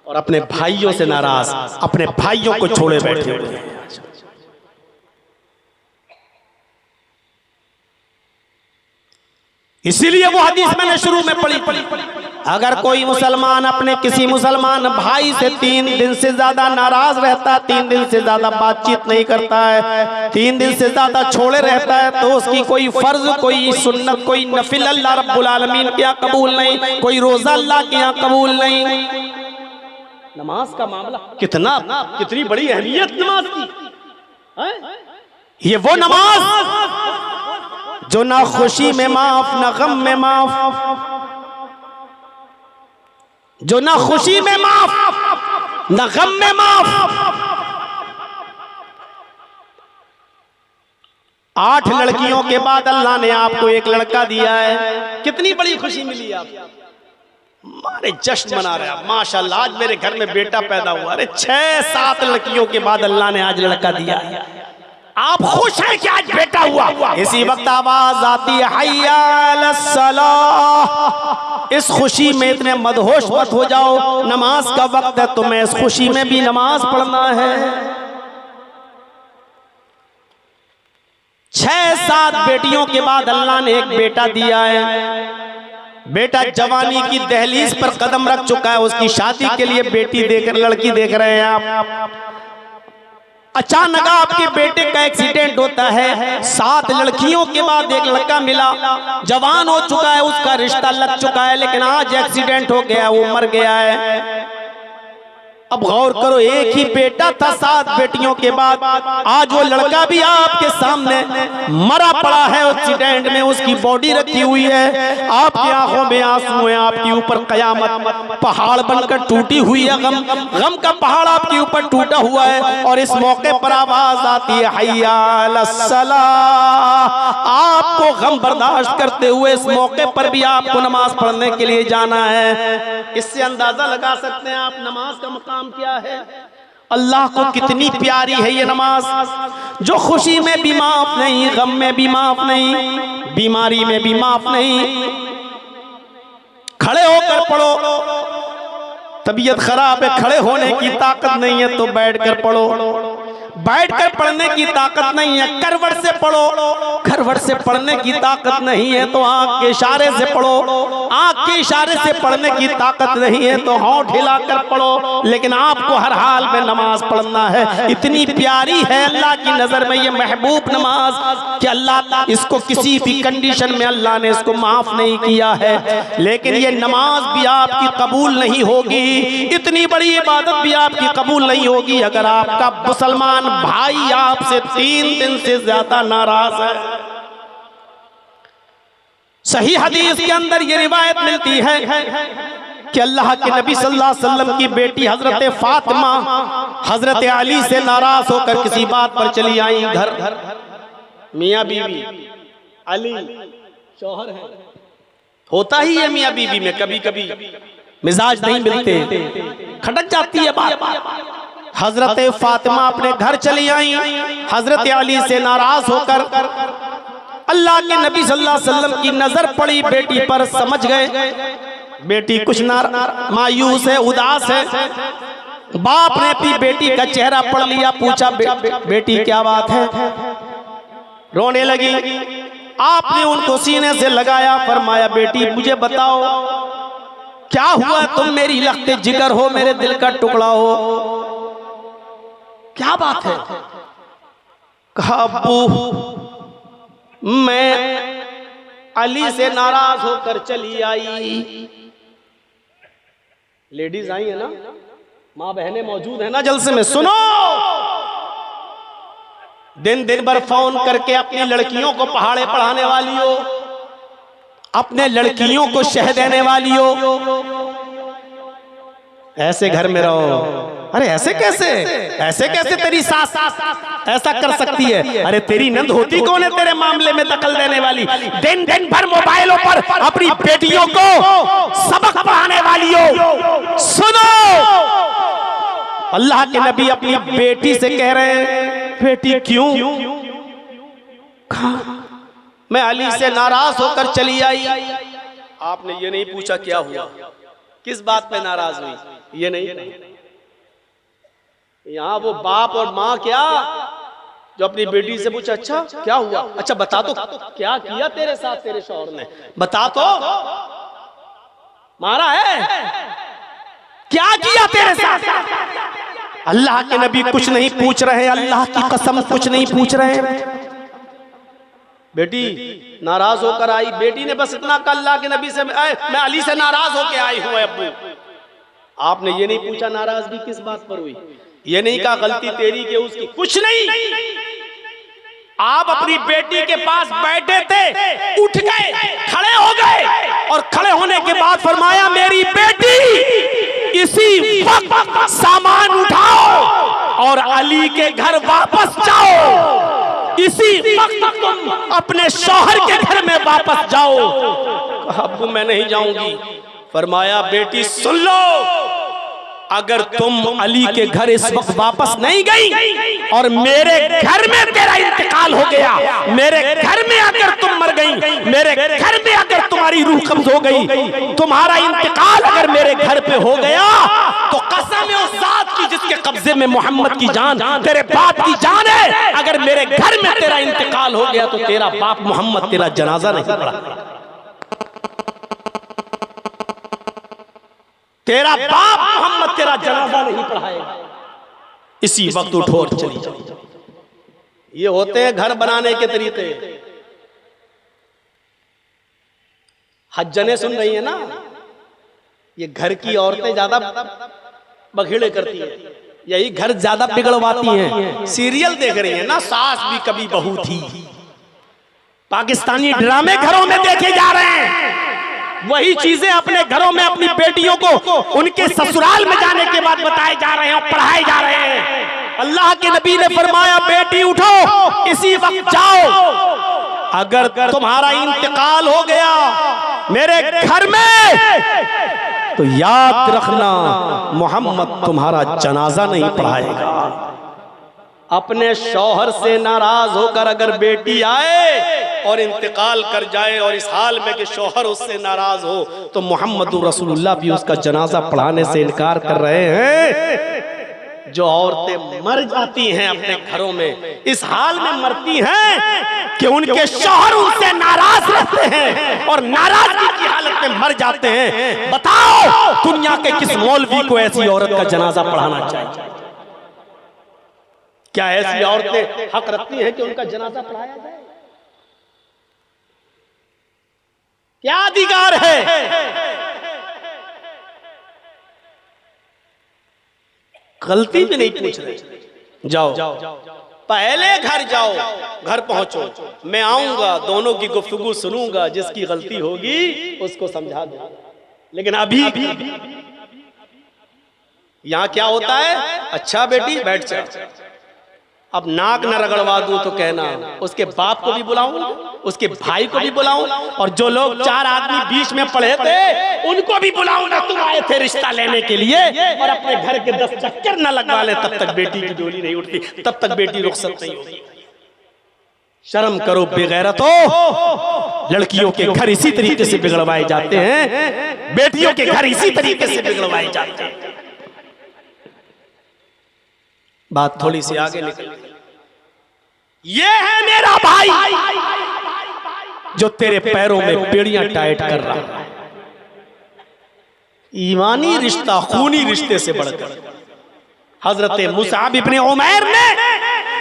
और अपने भाइयों से नाराज, अपने भाइयों को छोड़े बैठे हुए हैं। इसीलिए वो हदीस मैंने शुरू में पढ़ी, अगर कोई मुसलमान अपने किसी मुसलमान भाई से 3 दिन से ज्यादा नाराज रहता है, 3 दिन से ज्यादा बातचीत नहीं करता है, 3 दिन से ज्यादा छोड़े रहता है, तो उसकी कोई फर्ज, कोई सुन्नत, कोई नफिल अल्लाह रब्बुल आलमीन के यहाँ कबूल नहीं, कोई रोजा अल्लाह के यहाँ कबूल नहीं। नमाज का मामला कितनी बड़ी अहमियत नमाज की। ये वो नमाज जो ना खुशी में माफ, ना गम में माफ, जो ना खुशी में माफ, ना गम में माफ। 8 लड़कियों के बाद अल्लाह ने आपको एक लड़का दिया है, कितनी बड़ी खुशी मिली आपको। मारे जश्न मना रहे हैं, माशाल्लाह आज मेरे घर में बेटा पैदा हुआ। अरे 6-7 लड़कियों के बाद अल्लाह ने आज लड़का दिया, आप खुश हैं कि आज बेटा हुआ। इसी वक्त आवाज आती है हय्या अलस्सलाह। इस खुशी में इतने मदहोश मत हो जाओ, नमाज का वक्त है, तुम्हें इस खुशी में भी नमाज पढ़ना है। 6-7 बेटियों के बाद अल्लाह ने एक बेटा दिया है। बेटा जवानी की दहलीज पर कदम रख चुका है, उसकी शादी के लिए बेटी देकर लड़की देख रहे हैं आप। अचानक आपके बेटे का एक्सीडेंट होता है, 7 लड़कियों के बाद एक लड़का मिला, जवान हो चुका है, उसका रिश्ता लग चुका है, लेकिन आज एक्सीडेंट हो गया, वो मर गया है। अब गौर करो, एक ही बेटा था 7 बेटियों के बाद, आज वो लड़का भी आपके सामने मरा पड़ा है एक्सीडेंट में, उसकी बॉडी रखी हुई है, आपकी आंखों में आंसू हैं, आपके ऊपर कयामत पहाड़ बनकर टूटी हुई है, गम का पहाड़ आपके ऊपर टूटा हुआ है। और इस मौके पर आवाज आती है हय्या अलस्सलाह। आपको गम बर्दाश्त करते हुए इस मौके पर भी आपको नमाज पढ़ने के लिए जाना है। इससे अंदाजा लगा सकते हैं आप नमाज का मकाम क्या है। अल्लाह को कितनी प्यारी है ये नमाज, जो खुशी में भी माफ नहीं, गम में भी माफ नहीं, बीमारी में भी माफ नहीं। खड़े होकर पढ़ो, तबीयत खराब है, खड़े होने की ताकत नहीं है तो बैठकर पढ़ो, बैठकर पढ़ने की ताकत नहीं है करवट से पढ़ो, करवट से पढ़ने की ताकत नहीं है तो आंख के इशारे से पढ़ो, आंख के इशारे से पढ़ने की ताकत नहीं है तो होंठ हिलाकर पढ़ो, लेकिन आपको हर हाल में नमाज पढ़ना है। इतनी प्यारी है अल्लाह की नजर में ये महबूब नमाज कि अल्लाह इसको किसी भी कंडीशन में अल्लाह ने इसको माफ नहीं किया है। लेकिन ये नमाज भी आपकी कबूल नहीं होगी, इतनी बड़ी इबादत भी आपकी कबूल नहीं होगी अगर आपका मुसलमान भाई आपसे 3 दिन से ज्यादा नाराज है। सही हदीस के अंदर ये रिवायत मिलती है कि अल्लाह के नबी सल्लल्लाहु अलैहि वसल्लम की बेटी हजरत फातिमा हजरत अली से नाराज होकर किसी बात पर चली आई घर। मियाँ बीवी, अली शौहर है, होता ही है मियाँ बीवी में कभी कभी मिजाज नहीं मिलते, खटक जाती है बात। हजरत फातिमा अपने घर चली आई हजरत अली से नाराज होकर। अल्लाह के नबी सल्लल्लाहु अलैहि वसल्लम की नजर पड़ी बेटी पर, समझ गए बेटी कुछ मायूस है, उदास है। बाप ने अपनी बेटी का चेहरा पढ़ लिया, पूछा बेटी क्या बात है, रोने लगी। आपने उनको सीने से लगाया, फरमाया बेटी मुझे बताओ क्या हुआ, तुम मेरी लख्ते जिगर हो, मेरे दिल का टुकड़ा हो, क्या बात है। कहा अब्बू मैं अली से नाराज होकर चली आई। लेडीज आई है ना, माँ बहनें मौजूद है ना जलसे में, सुनो। दिन भर फोन करके अपनी लड़कियों को पहाड़े पढ़ाने वाली हो, अपने लड़कियों को शह देने वाली हो, ऐसे घर में रहो। अरे ऐसे कैसे तेरी सास ऐसा कर सकती है, अरे तेरी नंद होती कौन है तेरे मामले में दखल देने वाली, दिन भर मोबाइलों पर अपनी बेटियों को सबक पढ़ाने वाली हो। सुनो, अल्लाह के नबी अपनी बेटी से कह रहे हैं बेटी क्यों, मैं अली से नाराज होकर चली आई। आपने ये नहीं पूछा क्या हुआ, किस बात पे नाराज हुई, ये नहीं। यहाँ वो बाप और माँ क्या जो अपनी बेटी से पूछा अच्छा क्या हुआ, अच्छा बता तो क्या किया तेरे साथ तेरे शौहर ने, बता तो, मारा है क्या किया तेरे साथ। अल्लाह के नबी कुछ नहीं पूछ रहे, अल्लाह की कसम कुछ नहीं पूछ रहे। बेटी नाराज होकर आई, बेटी ने बस इतना कहा अल्लाह के नबी से मैं अली से नाराज होकर आई हूं अब्बू। आपने ये नहीं पूछा नाराजगी किस बात पर हुई, ये नहीं कहा गलती तेरी के उसकी, कुछ नहीं। आप अपनी बेटी के पास बैठे थे, उठ गए, खड़े हो गए और खड़े होने के बाद फरमाया मेरी बेटी इसी वक्त सामान उठाओ और अली के घर वापस जाओ, इसी वक्त तुम अपने शौहर के घर में वापस जाओ। अब्बू मैं नहीं जाऊंगी। फरमाया बेटी सुन लो, अगर तुम अली के घर इस वक्त वापस नहीं गई और मेरे घर में तेरा इंतकाल हो गया, मेरे घर में अगर तुम मर गई, मेरे घर में अगर तुम्हारी रूह कब्ज हो गई, तुम्हारा इंतकाल अगर मेरे घर पे हो गया तो कसम है उस जात की जिसके कब्जे में मोहम्मद की जान, तेरे बाप की जान है, अगर मेरे घर में तेरा इंतकाल हो गया तो तेरा बाप मोहम्मद तेरा जनाजा नहीं पढ़ा, तेरा बाप मोहम्मद तेरा जनाजा नहीं पढ़ाएगा, इसी वक्त उठो और चली जाओ। ये होते हैं घर बनाने के तरीके। हज्जने सुन रही है ना, ये घर की औरतें ज्यादा बखेड़े करती है, यही घर ज्यादा बिगड़वाती हैं। सीरियल देख रही है ना, सास भी कभी बहू थी, पाकिस्तानी ड्रामे घरों में देखे जा रहे हैं। वही चीजें अपने घरों में अपनी बेटियों को उनके ससुराल में जाने के बाद बताए जा रहे हैं और पढ़ाए जा रहे हैं। अल्लाह के नबी ने फरमाया, बेटी उठो, इसी वक्त जाओ। अगर तुम्हारा इंतकाल हो गया मेरे घर में तो याद रखना मोहम्मद तुम्हारा जनाजा नहीं पढ़ाएगा। अपने शौहर से नाराज होकर अगर बेटी आए और इंतकाल कर जाए और इस हाल में कि शौहर उससे नाराज हो, तो मोहम्मद रसूलुल्लाह भी उसका जनाजा पढ़ाने से इनकार कर रहे हैं। जो औरतें मर जाती हैं अपने घरों में, इस हाल में मरती हैं कि उनके शौहर उनसे नाराज रहते हैं और नाराजगी की हालत में मर जाते हैं। बताओ दुनिया के किस मौलवी को ऐसी औरत का जनाजा पढ़ाना चाहिए? क्या ऐसी औरतें हक रखती हैं कि उनका जनाजा पढ़ाया जाए? क्या अधिकार है? गलती भी नहीं पूछ रहे। जाओ पहले घर जाओ, घर पहुंचो, मैं आऊंगा, दोनों की गुफ्तगू सुनूंगा, जिसकी गलती होगी उसको समझा दूंगा। लेकिन अभी यहां क्या होता है? अच्छा बेटी बैठ जा, अब नाक न रगड़वा दूं तो कहना, उसके बाप को भी बुलाऊं, उसके भाई को भी बुलाऊं, और जो लोग 4 आदमी बीच में पड़े थे उनको भी बुलाऊंगा। तुम आए थे रिश्ता लेने के लिए और अपने घर के 10 चक्कर न लगवा ले, तब तक बेटी की डोली नहीं उठती, तब तक बेटी रुखसत नहीं होगी। शर्म करो बेगैरतो। लड़कियों के घर इसी तरीके से बिगड़वाए जाते हैं, बेटियों के घर इसी तरीके से बिगड़वाए जाते हैं। बात थोड़ी सी आगे निकल, ये है मेरा भाई जो तेरे पैरों में बेड़ियां टाइट कर रहा है। ईमानी रिश्ता खूनी रिश्ते से बढ़कर हजरत मुसाब इब्ने उमैर ने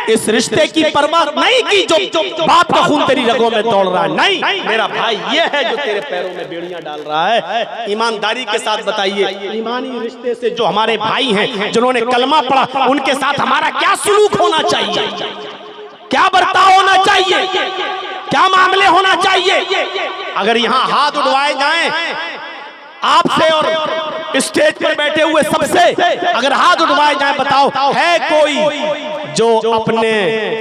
इस रिश्ते की परवाह नहीं की जो बाप का खून तेरी रगों में दौड़ रहा है। नहीं, मेरा भाई ये है जो तेरे पैरों में बेड़ियां डाल रहा है। ईमानदारी के साथ बताइए, ईमानी रिश्ते से जो हमारे भाई हैं जिन्होंने कलमा पढ़ा, उनके साथ हमारा क्या सलूक होना चाहिए, क्या बर्ताव होना चाहिए, क्या मामले होना चाहिए? अगर यहाँ हाथ उठवाए जाएं आपसे और स्टेज पर बैठे हुए सबसे, अगर हाथ उठवाए जाए, बताओ है कोई जो अपने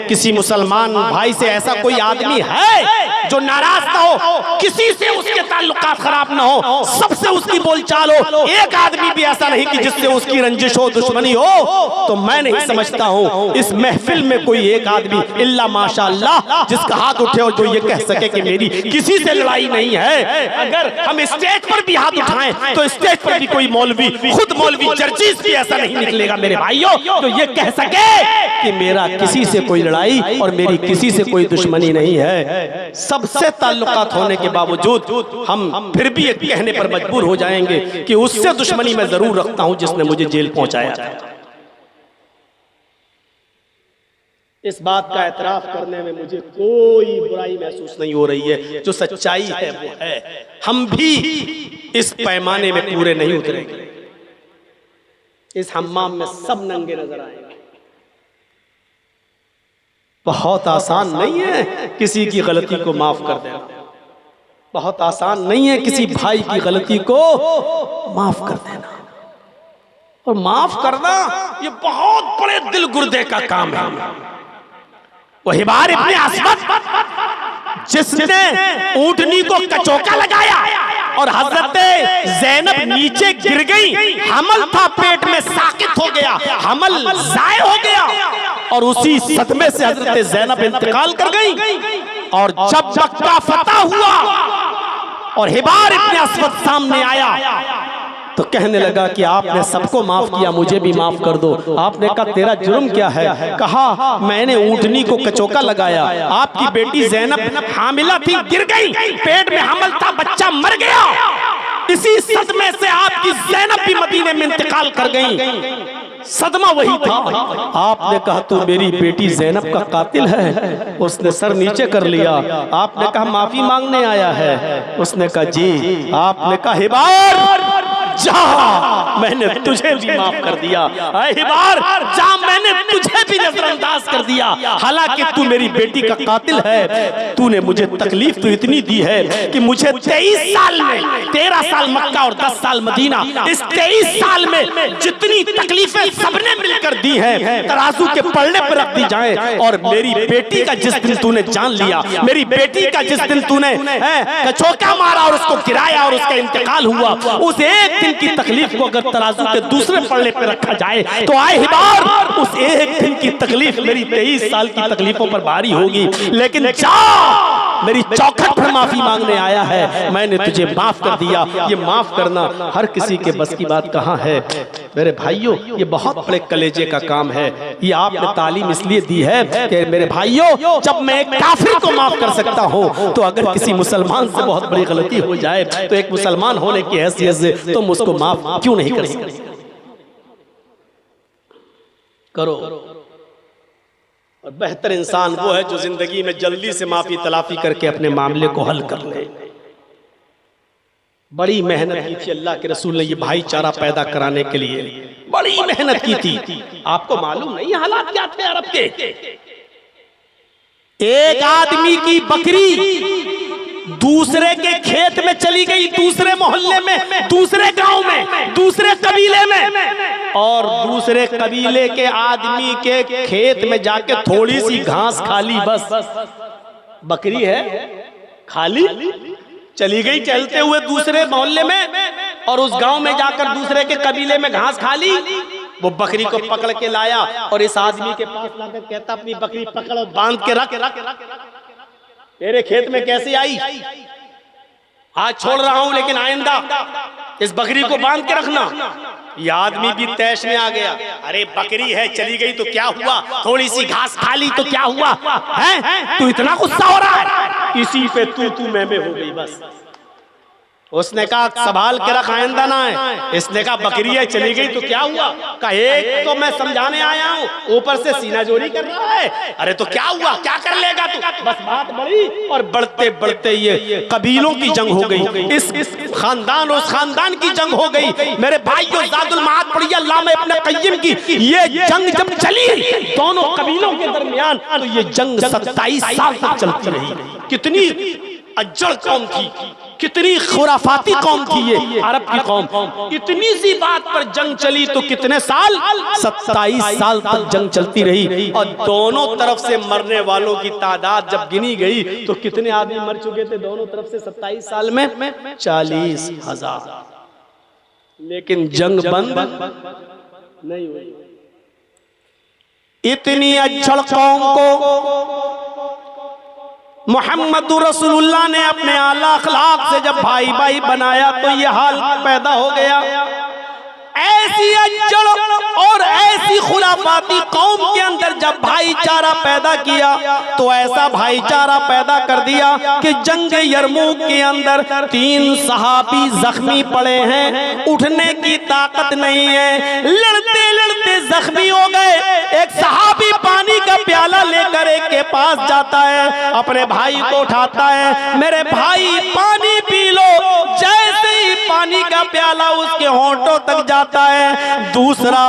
किसी मुसलमान भाई से ऐसा कोई आदमी है जो नाराज ना हो, किसी से उसके ताल्लुकात खराब ना हो, सबसे उसकी बोलचाल हो, एक आदमी भी ऐसा नहीं कि जिससे उसकी रंजिश हो, दुश्मनी हो? तो मैं नहीं समझता हूं इस महफिल में कोई एक आदमी इल्ला माशाअल्लाह जिसका हाथ उठे और जो ये कह सके कि मेरी किसी से लड़ाई नहीं है। अगर हम स्टेज पर भी हाथ उठाएं तो स्टेज पर भी कोई मौलवी, खुद मौलवी जर्जीस भी ऐसा नहीं निकलेगा मेरे भाइयों जो ये कह सके कि मेरा किसी से कोई लड़ाई और मेरी किसी से कोई दुश्मनी नहीं है। सबसे ताल्लुकात होने के बावजूद हम फिर भी एक कहने पर मजबूर हो जाएंगे कि उससे दुश्मनी मैं जरूर रखता हूं जिसने मुझे जेल पहुंचाया था। इस बात का एतराफ करने में मुझे कोई बुराई महसूस नहीं हो रही है। जो सच्चाई है वो है। हम भी इस पैमाने में पूरे नहीं उतरेंगे। इस हम्माम में सब नंगे नजर आएंगे। बहुत आसान नहीं है किसी की गलती को माफ कर देना, बहुत आसान नहीं है किसी भाई की गलती को माफ कर देना। और माफ करना ये बहुत बड़े दिल गुर्दे का काम है। वो हिबार इब्ने अस्वद जिसने ऊंटनी को कचौका लगाया और हजरत ज़ैनब नीचे गिर गई, हमल था पेट में, साकित हो गया, हमल जाय हो गया और उसी सदमे से हजरत ज़ैनब इंतकाल कर गई। और जब मक्का फतह हुआ और हिबार इब्ने अस्वद सामने आया तो कहने लगा कि आपने सबको माफ किया, मुझे भी माफ कर दो। आपने कहा तेरा जुर्म क्या है? कहा मैंने ऊंटनी को कचौका लगाया, आपकी बेटी ज़ैनब हामिला थी, गिर गई, पेट में हमल था, बच्चा मर गया, इसी सदमे से आपकी ज़ैनब भी मदीने में इंतकाल कर गई। सदमा वही था। आपने कहा तू मेरी बेटी ज़ैनब का कातिल है। उसने सर नीचे कर लिया। आपने कहा माफी मांगने आया है। उसने कहा जी। आपने कहा हिबार जा मैंने तुझे भी माफ कर दिया, ऐ हिबार जा मैंने तुझे भी नजरअंदाज कर दिया। हालांकि तू मेरी बेटी का कातिल है, तूने मुझे तकलीफ तो इतनी दी है कि मुझे 23 साल में 13 साल मक्का और 10 साल मदीना, इस 23 साल में जितनी तकलीफें सबने मिलकर दी हैं तराजू के पलड़े पर रख दी जाए। और मेरी बेटी का जिस दिन तूने जान लिया, मेरी बेटी का जिस दिन तूने कचौका मारा और उसको गिराया और उसका इंतकाल हुआ, उस एक दिन की तकलीफ को अगर तराजू के दूसरे पलड़े पर रखा जाए तो आए हिबार उस एक दिन की तकलीफ मेरी 23 साल की तकलीफों पर भारी होगी। लेकिन जा मेरी चौखट पर माफी मांगने आया है, मैंने तुझे माफ कर दिया। ये माफ करना हर किसी के बस की बात कहाँ है मेरे भाइयों, ये बहुत बड़े कलेजे का काम है। ये आपने तालीम इसलिए दी है कि मेरे भाइयों जब मैं एक काफिर को माफ कर सकता हूँ तो अगर किसी मुसलमान से बहुत बड़ी गलती हो जाए तो एक मुसलमान होने की हैसियत से तुम उसको माफ क्यों नहीं कर सकते? करो। और बेहतर इंसान वो है जो जिंदगी में जल्दी से माफी तलाफी करके अपने मामले को हल कर ले। बड़ी मेहनत की थी अल्लाह के रसूल ने ये भाईचारा पैदा कराने के लिए, बड़ी मेहनत की थी। आपको मालूम नहीं हालात क्या थे अरब के? एक आदमी की बकरी दूसरे के खेत में चली गई, दूसरे मोहल्ले में, दूसरे गांव में, दूसरे कबीले में, और दूसरे कबीले के आदमी के खेत में जाके थोड़ी सी घास खाली, बस बकरी है खाली, चली गई चलते हुए दूसरे मोहल्ले में और उस गांव में जाकर दूसरे के कबीले में घास खाली। वो बकरी को पकड़ के लाया और इस आदमी के पास लाकर कहता अपनी बकरी पकड़ और बांध के रख, तेरे खेत में कैसे आई? आज छोड़ रहा हूं लेकिन आइंदा इस बकरी को बांध के रखना। ये आदमी भी तैश में आ गया, अरे बकरी है चली गई तो क्या हुआ, थोड़ी सी घास खा ली तो क्या हुआ है, तू इतना गुस्सा हो रहा है? इसी पे तू मैं हो गई बस। उसने कहा संभाल के रख आइंदा ना है। इसने कहा बकरी है चली गई तो क्या हुआ? कहा एक तो मैं समझाने आया हूँ, ऊपर से सीना जोरी कर रहा है। अरे तो क्या हुआ, क्या कर लेगा तू? बस बात बढ़ी और बढ़ते बढ़ते ये कबीलों की जंग हो गई, इस खानदान और उस खानदान की जंग हो गई। मेरे भाइयों ज़ादुल मआद पढ़िए अल्लामा इब्न क़य्यिम की, ये जंग जब चली दोनों कबीलों के दरमियान तो ये जंग 27 साल तक चलती रही। कितनी अज्जड़ कौम थी, कितनी खुराफाती कौम थी ये अरब की कौम। इतनी सी बात पर जंग चली तो कितने साल? 27 साल तक जंग चलती रही। और दोनों तरफ से मरने वालों की तादाद जब गिनी गई तो कितने आदमी मर चुके थे दोनों तरफ से 27 साल में? 40,000। लेकिन जंग बंद नहीं हुई। इतनी अज्जड़ कौम को मोहम्मद रसूलुल्लाह ने अपने आला अखलाक से जब भाई भाई बनाया तो ये हाल पैदा हो गया। ऐसी अज्जड़ और ऐसी खुराफाती कौम के अंदर जब भाईचारा पैदा किया तो ऐसा भाईचारा पैदा कर दिया कि जंग यरमूक के अंदर 3 सहाबी जख्मी पड़े हैं, उठने की ताकत नहीं है, लड़ते लड़ते जख्मी हो गए। एक सहाबी पानी का प्याला लेकर एक के पास जाता है, अपने भाई को उठाता है, मेरे भाई पानी पी लो। जैसे ही पानी का प्याला उसके होंठों तक जाता है, दूसरा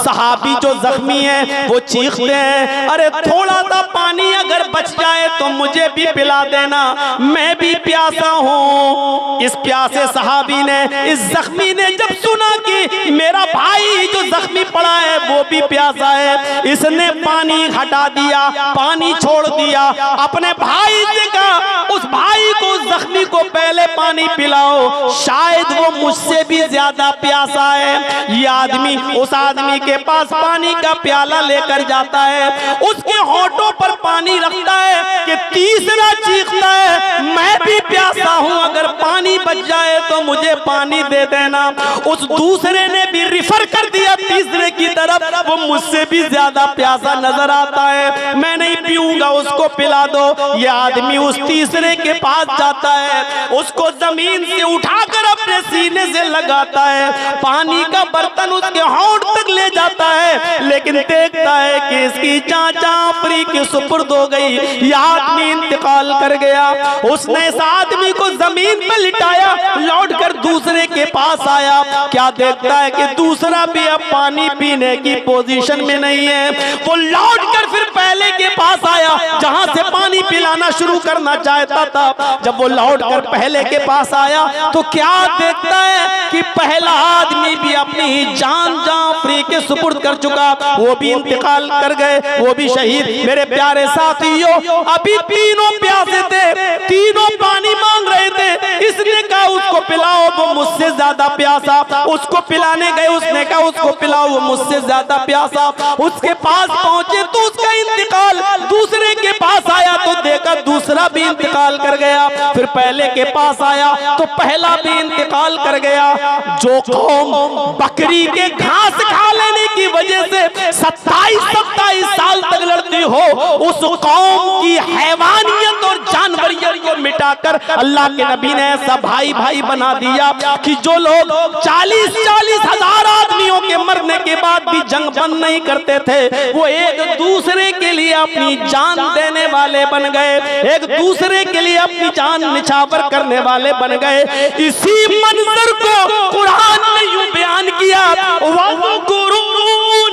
सहाबी जो जख्मी है वो चीखते हैं, अरे थोड़ा सा पानी अगर बच जाए तो मुझे भी पिला देना, मैं भी प्यासा हूँ। इस प्यासे सहाबी ने, इस जख्मी ने जब सुना कि मेरा भाई जो जख्मी पड़ा है वो भी प्यासा है, इसने पानी हटा दिया, पानी छोड़ दिया, अपने भाई से कहा उस भाई को, जख्मी को पहले पानी पिलाओ, शायद वो मुझसे भी ज्यादा प्यासा है। ये आदमी उस आदमी के पास पानी का प्याला लेकर जाता है, उसके होठों पर पानी रखता है कि तीसरा चीखता है, मैं भी प्यासा हूं, अगर पानी बच जाए तो मुझे पानी दे देना। उस दूसरे ने भी रिफर कर दिया तीसरे की तरफ, वो मुझसे भी ज्यादा प्यासा नजर आता है, मैं नहीं पीऊंगा, उसको पिला दो। ये आदमी उस तीसरे के पास जाता है, उसको जमीन से उठाकर अपने सीने से लगाता है, पानी का बर्तन उसके होंठ तक ले जाता है, लेकिन देखता है कि इसकी चाचा आपरी के सुपुर्द हो गई, यह आदमी इंतकाल कर गया। उसने इस आदमी को जमीन पर लिटाया, लौट कर कर दूसरे के पास आया, क्या देखता है कि दूसरा भी अब पानी पीने की पोजीशन में नहीं है। वो लौट कर फिर पहले के पास आया जहां से पानी पिलाना शुरू करना चाहता था। जब वो लौट कर पहले के पास आया तो क्या देखता है कि पहला आदमी भी अपनी जान जाफरी के सुपुर्द कर चुका, वो भी इंतकाल कर गए, वो भी शहीद। मेरे प्यारे साथियों, अभी तीनों प्यासे थे, तीनों पानी मांग रहे थे। इसने कहा उसको पिलाओ, वो मुझसे ज्यादा प्यासा। उसको पिलाने गए, उसने कहा उसको पिलाओ, वो मुझसे ज्यादा प्यासा। उसके पास पहुंचे तो उसका इंतकाल, दूसरे के पास आया तो देखा दूसरा भी इंतकाल कर गया। फिर पहले के पास आया तो पहला भी इंतकाल कर गया। जो कौम बकरी के घास खा लेने की वजह से 27-27 साल तक लड़ती हो, उस कौम की हैवानियत और जानवरियत को मिटाकर अल्लाह के नबी ने ऐसा भाई भाई बना दिया कि जो लोग 40-40 हजार आदमियों के मरने के बाद भी जंग बंद नहीं करते थे, वो एक दूसरे के लिए अपनी जान देने वाले बन गए, एक दूसरे के लिए अपनी जान निछावर करने वाले बन गए। इसी मंजर को कुरान ने यूं बयान किया,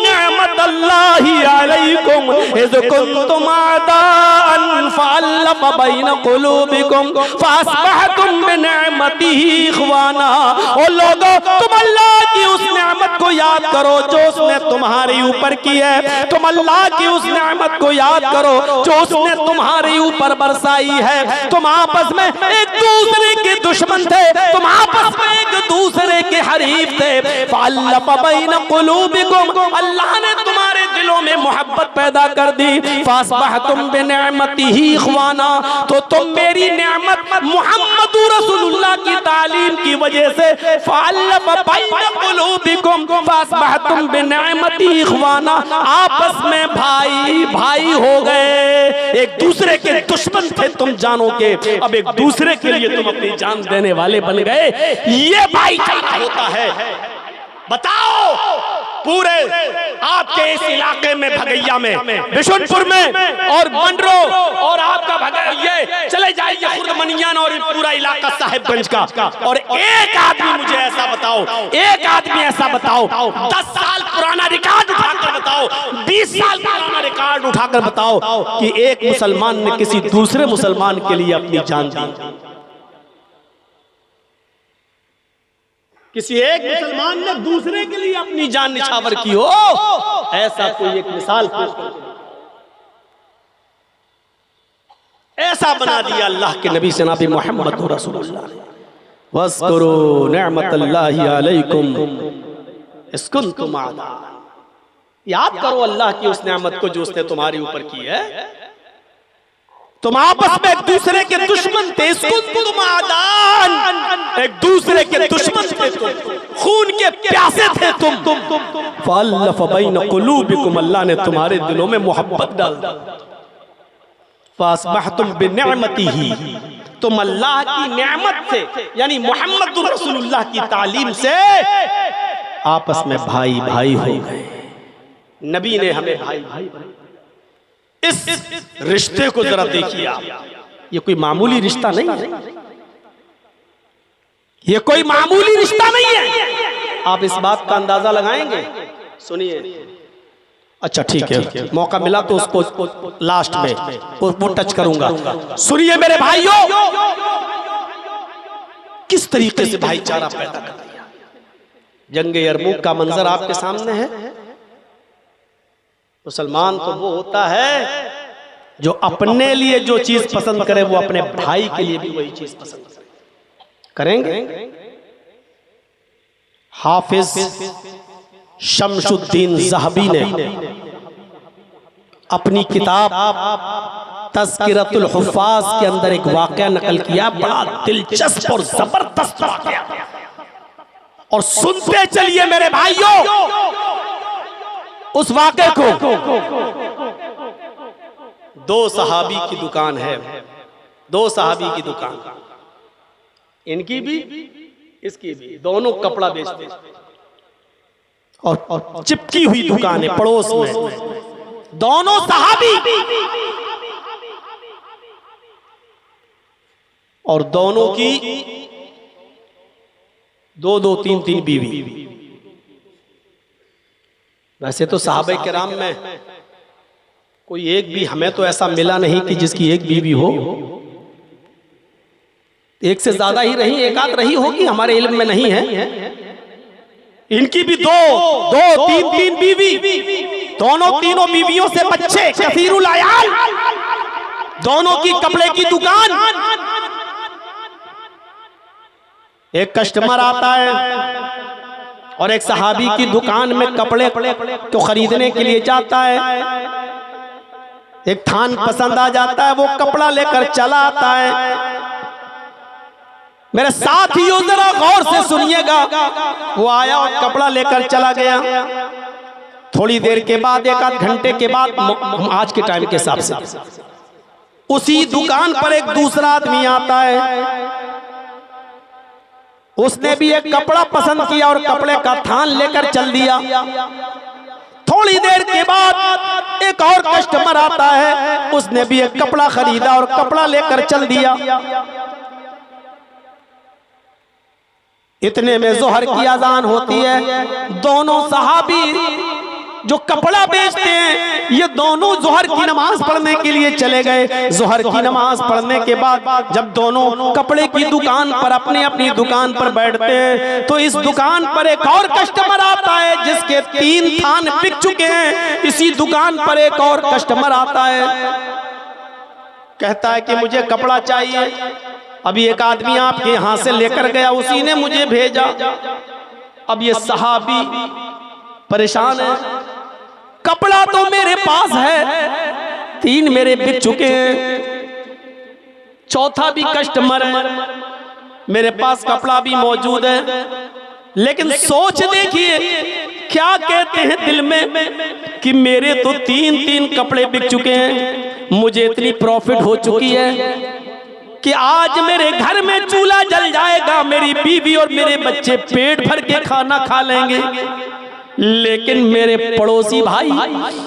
निअमतल्लाहि अलैकुम इज़ कुंतुम अदाअन फअल्लफ़ बैन क़ुलूबिकुम फ़अस्बहतुम बिनिअमतिही इख़वाना। ओ लोगों, तुम अल्लाह की उस नेमत को याद करो जो उसने तुम्हारे ऊपर की है। तुम अल्लाह की उस नेमत को याद करो जो उसने तुम्हारे ऊपर बरसाई है। तुम आपस में एक दूसरे के दुश्मन थे, तुम आपस में एक दूसरे के हरीफ थे। फ़अल्लफ़ बैन क़ुलूबिकुम, अल्लाह ने तुम्हारे दिलों में मोहब्बत पैदा कर दी। फ़अस्बहतुम बिनिअमतिही इख़वाना, तो तुम मेरी नेमत मुहम्मदुर रसूलुल्लाह की तालीम की वजह से फ़अल्लफ़ बैन क़ुलूबिकुम फ़अस्बहतुम बिनिअमतिही इख़वाना, आपस में भाई भाई हो गए। एक दूसरे के दुश्मन थे तुम जानों के, अब एक दूसरे के लिए तुम अपनी जान देने वाले बन गए। ये भाईचारा होता है। बताओ, पूरे आपके इस इलाके में, भगैया में, बिशुनपुर में और मंडरो और आपका ये चले जाइए खुर्दमनियान और पूरा इलाका साहिबगंज का, और एक आदमी मुझे ऐसा बताओ, एक आदमी ऐसा बताओ, 10 साल पुराना रिकॉर्ड उठाकर बताओ, 20 साल पुराना रिकॉर्ड उठाकर बताओ कि एक मुसलमान ने किसी दूसरे मुसलमान के लिए अपनी जान दी। किसी एक मुसलमान ने दूसरे के लिए अपनी जान निछावर की हो, ऐसा कोई एक मिसाल पेश कर, ऐसा बना दिया अल्लाह के नबी से नबी मोहम्मद रसूलुल्लाह ने। वज़्कुरू निअमतल्लाहि अलैकुम इज़ कुंतुम अदा, याद करो अल्लाह की उस नेमत को जो उसने तुम्हारे ऊपर की है। तुम आपस में एक दूसरे के दुश्मन थे, कुंतुम अदान, एक दूसरे के दुश्मन थे तुम, खून के प्यासे थे तुम। फ़अल्लफ़ बैन क़ुलूबिकुम, अल्लाह ने तुम्हारे दिलों में मोहब्बत डाल दी। फ़अस्बहतुम बिनिअमतिही, तुम अल्लाह की नेमत से यानी मोहम्मद रसूलुल्लाह की तालीम से आपस में भाई भाई हो गए। नबी ने हमें भाई भाई बनाया। इस रिश्ते को जरा देखिए आप, ये कोई मामूली रिश्ता नहीं है, ये कोई मामूली रिश्ता नहीं है। आप इस बात का अंदाजा लगाएंगे। सुनिए, अच्छा ठीक है, मौका मिला तो उसको लास्ट में वो टच करूंगा। सुनिए मेरे भाइयों, किस तरीके से भाईचारा पैदा कर दिया। जंग यरमुक का मंजर आपके सामने है। मुसलमान तो वो होता है जो अपने लिए जो चीज पसंद करे वो अपने भाई के लिए भी वही चीज पसंद करेंगे। हाफिज शमशुद्दीन ज़हबी ने अपनी किताब तज़किरतुल हुफ़्फ़ाज़ के अंदर एक वाक़या नकल किया, बड़ा दिलचस्प और जबरदस्त वाक़या, और सुनते चलिए मेरे भाइयों उस वाक़े को। 2 सहाबी की दुकान है, 2 सहाबी की दुकान, इनकी भी इसकी भी, दोनों कपड़ा बेचते और चिपकी हुई दुकान है पड़ोस में, दोनों सहाबी, और दोनों की दो दो तीन तीन बीवी। वैसे तो सहाबे किराम में कोई एक भी हमें तो ऐसा मिला नहीं कि जिसकी एक बीवी हो। एक से ज्यादा ही रही, एक आध रही होगी, हमारे इल्म में नहीं है। इनकी भी दो दो तीन तीन बीवी, दोनों तीनों बीवियों से बच्चे, कसीरुल अयाल, दोनों की कपड़े की दुकान। एक कस्टमर आता है और एक सहाबी की दुकान में कपड़े को खरीदने के लिए जाता है। एक थान पसंद आ जाता है, वो कपड़ा लेकर चला आता है। मेरे साथियों जरा गौर से सुनिएगा, वो आया और कपड़ा लेकर चला गया। थोड़ी देर के बाद, एक आध घंटे के बाद, आज के टाइम के हिसाब से, उसी दुकान पर एक दूसरा आदमी आता है। उसने भी एक कपड़ा पसंद किया और कपड़े का थान लेकर चल दिया। थोड़ी देर के बाद एक और कस्टमर आता है, उसने भी एक कपड़ा खरीदा और कपड़ा लेकर चल दिया। इतने में जोहर की अजान होती है। दोनों सहाबी जो कपड़ा बेचते हैं, ये दोनों जोहर की नमाज पढ़ने के लिए चले गए। जोहर की नमाज पढ़ने के बाद जब दोनों कपड़े की दुकान पर अपनी अपनी दुकान पर बैठते हैं, तो इस दुकान पर एक और कस्टमर आता है जिसके 3 थान बिक चुके हैं। इसी दुकान पर एक और कस्टमर आता है, कहता है कि मुझे कपड़ा चाहिए। अभी एक आदमी आपके यहां से लेकर गया, उसी ने मुझे भेजा। अब ये सहाबी परेशान है, कपड़ा तो मेरे पास है, 3 मेरे बिक चुके हैं, चौथा भी कस्टमर है, मेरे पास कपड़ा भी मौजूद है। लेकिन सोच देखिए क्या कहते हैं दिल में कि मेरे तो 3 कपड़े बिक चुके हैं, मुझे इतनी प्रॉफिट हो चुकी है कि आज मेरे घर में चूल्हा जल जाएगा, मेरी बीवी और मेरे बच्चे पेट भर के खाना खा लेंगे। लेकिन मेरे पड़ोसी भाई,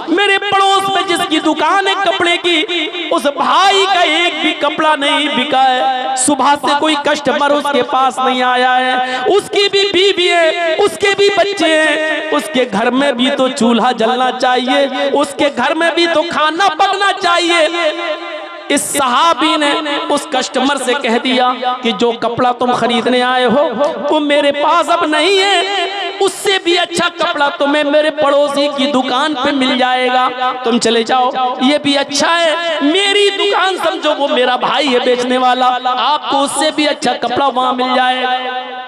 मेरे पड़ोस में जिसकी दुकान है कपड़े की, उस भाई का एक भी कपड़ा नहीं बिका है। सुबह से कोई कस्टमर उसके पास नहीं आया है। उसकी भी बीवी है, उसके भी बच्चे हैं, उसके घर में भी तो चूल्हा जलना चाहिए, उसके घर में भी तो खाना पकना चाहिए। इस सहाबी ने उस कस्टमर से कह दिया कि जो कपड़ा तुम खरीदने आए हो वो मेरे पास अब नहीं है, उससे भी अच्छा कपड़ा तुम्हें मेरे पड़ोसी की दुकान पे मिल जाएगा, तुम चले जाओ, ये भी अच्छा है। मेरी दुकान समझो, वो मेरा भाई है बेचने वाला, आपको उससे भी अच्छा कपड़ा वहां मिल जाएगा।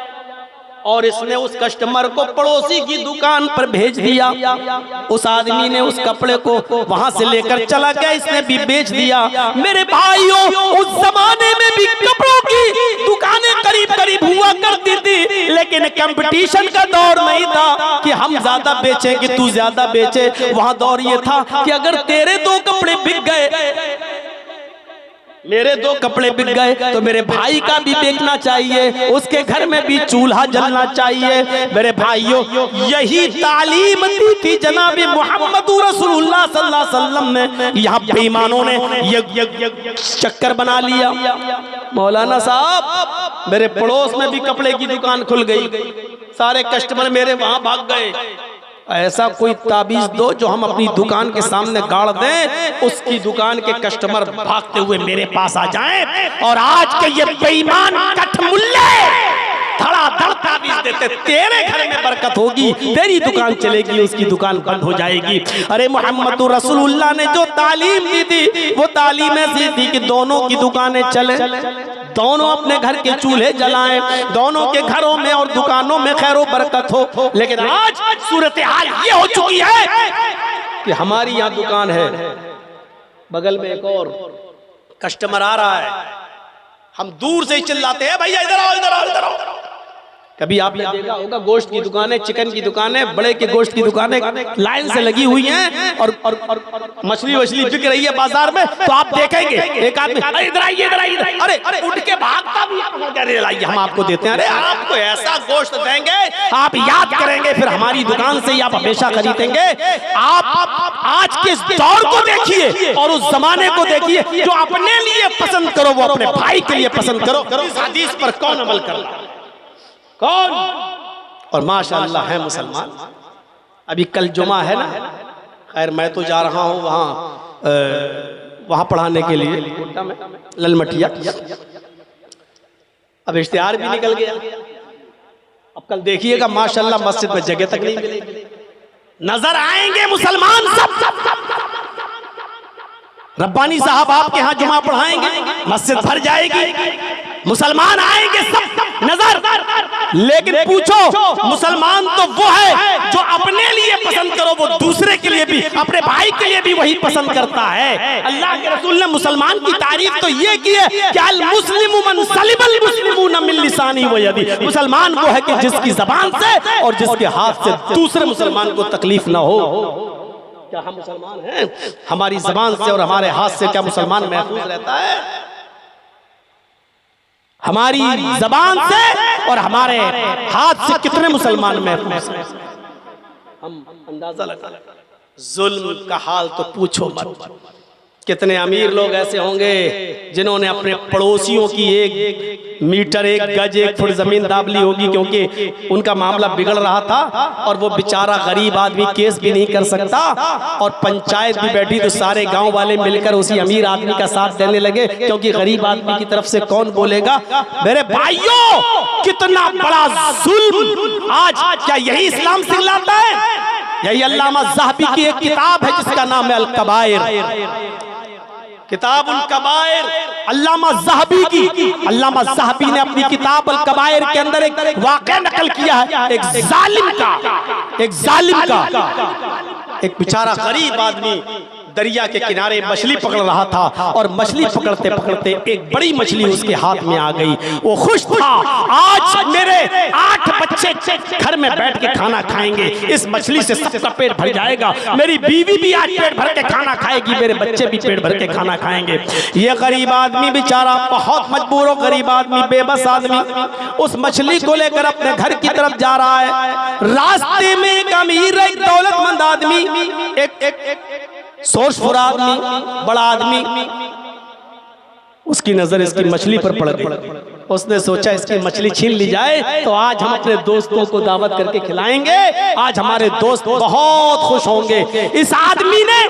और इसने उस कस्टमर को पड़ोसी की दुकान पर भेज दिया। उस आदमी ने उस कपड़े को वहां से लेकर चला गया, इसने भी बेच दिया। मेरे भाइयों, उस जमाने में भी कपड़ों की दुकानें करीब करीब हुआ करती थी, लेकिन कंपटीशन का दौर नहीं था कि हम ज्यादा बेचें कि तू ज्यादा बेचे। वहां दौर ये था कि अगर तेरे 2 कपड़े बिक गए, मेरे 2 कपड़े बिक गए, तो मेरे भाई का भी बेचना चाहिए, उसके घर में भी चूल्हा जलना चाहिए। मेरे भाइयों, यही तालीम दी थी जनाब मोहम्मद रसूलुल्लाह सल्लल्लाहु अलैहि वसल्लम ने। यहाँ बेईमानों ने ये चक्कर बना लिया। मौलाना साहब, मेरे पड़ोस में भी कपड़े की दुकान खुल गई, सारे कस्टमर मेरे वहां भाग गए। ऐसा कोई ताबीज दो जो हम अपनी दुकान के सामने गाड़ दें, उसकी दुकान के कस्टमर भागते हुए मेरे पास आ जाएं, और आज के ये बेईमान कठमुल्ले धड़ाधड़ ताबीज देते, तेरे घर में बरकत होगी, तेरी दुकान चलेगी, उसकी दुकान बंद हो जाएगी। अरे मोहम्मद रसूलुल्लाह ने जो तालीम दी थी, वो तालीम ऐसी थी कि दोनों की दुकानें चले, दोनों अपने घर के चूल्हे जलाएं, दोनों के घरों में और दुकानों में खैरो बरकत हो। लेकिन आज सूरत हाल ये हो चुकी है कि हमारी यहाँ दुकान है, बगल में एक और कस्टमर आ रहा है, हम दूर से ही चिल्लाते हैं, भैया इधर आओ, इधर आओ, इधर आओ। कभी आपने देखा होगा, गोश्त की दुकानें, चिकन की दुकानें, बड़े के गोश्त की दुकानें लाइन से लगी हुई हैं, और मछली वछली बिक रही है बाजार में, तो आप देखेंगे एक आदमी इधर आइए, इधर आइए, अरे उठ के भागता भी, लाइए हम आपको देते हैं। अरे आपको ऐसा गोश्त देंगे, आप याद करेंगे, फिर हमारी दुकान से ही आप हमेशा खरीदेंगे। आप आज के दौर को देखिए और उस जमाने को देखिए, जो अपने लिए पसंद करो वो अपने भाई के लिए पसंद करो। इस हदीस पर कौन अमल कर रहा है? कौन? और माशाअल्लाह है मुसलमान। अभी कल जुमा है ना, खैर मैं तो जा रहा हूँ वहाँ पढ़ाने के लिए ललमटिया। अब इश्तिहार भी निकल गया। अब कल देखिएगा माशाअल्लाह मस्जिद में जगह तक नहीं मिलेगी। नजर आएंगे मुसलमान सब। रब्बानी साहब आपके यहाँ जुमा पढ़ाएंगे, मस्जिद भर जाएगी, मुसलमान आएंगे सब नजर। लेकिन पूछो मुसलमान तो वो है जो अपने लिए पसंद करो वो दूसरे के लिए भी, अपने भाई के लिए भी वही पसंद करता है। अल्लाह के रसूल ने मुसलमान की तारीफ तो ये की है कि अल मुस्लिमु मन सलिमल मुस्लिमूना मिन लिसानी व यदी। मुसलमान वो है कि जिसकी जबान से और जिसके हाथ से दूसरे मुसलमान को तकलीफ ना हो। क्या हम मुसलमान हैं? हमारी जबान से और हमारे हाथ से क्या मुसलमान महफूज रहता है? हमारी जबान से और हमारे हाथ से कितने मुसलमान महफूज हैं? हम अंदाजा लगा। जुल्म का हाल तो पूछो मत। कितने अमीर लोग ऐसे होंगे जिन्होंने अपने पड़ोसियों की 1 मीटर 1 गज 1 फुट जमीन दाब ली होगी, क्योंकि उनका मामला बिगड़ रहा था और वो बेचारा गरीब आदमी केस भी नहीं कर सकता, और पंचायत भी बैठी तो सारे गांव वाले मिलकर उसी अमीर आदमी का साथ देने लगे, क्योंकि गरीब आदमी की तरफ से कौन बोलेगा? मेरे भाइयों, कितना बड़ा जुल्म आज! क्या यही इस्लाम सिखलाता है? यही अल्लामा ज़हबी की एक किताब है जिसका नाम है अल कबायर, किताबुल कबायर, अल्लामा ज़हबी की। अल्लामा ज़हबी ने अपनी किताब अल कबायर के अंदर एक वाक़या नकल किया है, एक जालिम का एक बेचारा गरीब आदमी दरिया के किनारे मछली पकड़ रहा था, और मछली पकड़ते पकड़ते एक बड़ी मछली उसके हाथ में आ गई। वो खुश था, आज मेरे 8 बच्चे घर में बैठ के खाना खाएंगे, इस मछली से सबका पेट भर जाएगा, मेरी बीवी भी आज पेट भर के खाना खाएगी, मेरे बच्चे भी पेट भर के खाना खाएंगे। ये गरीब आदमी बेचारा बहुत मजबूर हो, गरीब आदमी, बेबस आदमी, उस मछली को लेकर अपने घर की तरफ जा रहा है। रास्ते में एक अमीर, एक दौलतमंद आदमी, एक सोर्सफुल आदमी, बड़ा आदमी, उसकी नजर इसकी मछली पर पड़ गई। उसने सोचा इसकी मछली छीन ली जाए तो आज हम अपने दोस्तों को दावत करके खिलाएंगे, आज हमारे दोस्त बहुत खुश होंगे। इस आदमी ने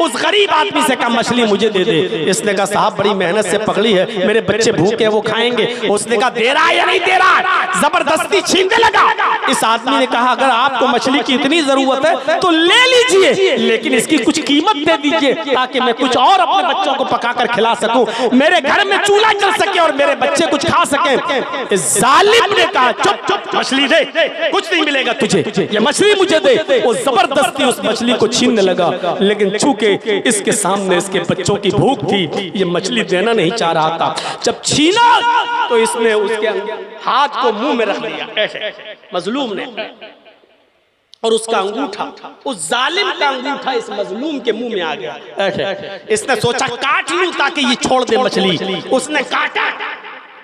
उस गरीब आदमी से कहा मछली मुझे दे दे। इसने कहा साहब बड़ी मेहनत से पकड़ी है, मेरे बच्चे भूखे वो खाएंगे। उसने कहा दे रहा है या नहीं दे रहा? जबरदस्ती छीनने लगा। इस आदमी ने कहा अगर आपको मछली की इतनी जरूरत है तो ले लीजिए, लेकिन इसकी कुछ कीमत दे दीजिए ताकि मैं कुछ और अपने बच्चों को पकाकर खिला सकूं, मेरे घर में चूल्हा जल सके और मेरे बच्चे कुछ खा सके। इस जालिम ने कहा चुप चुप, मछली दे, कुछ नहीं मिलेगा तुझे, ये मछली मुझे दे। वो जबरदस्ती उस मछली को छीनने लगा, लेकिन चूंकि इसके सामने इसके बच्चों की भूख थी, ये मछली देना नहीं चाह रहा था। जब छीना तो इसने उसके हाथ को मुंह में रख लिया ऐसे मजलूम ने, और उसका अंगूठा, उस जालिम का अंगूठा इस मजलूम के मुंह में आ गया ऐसे। इसने सोचा काट लूं ताकि ये छोड़ दे मछली। उसने काटा,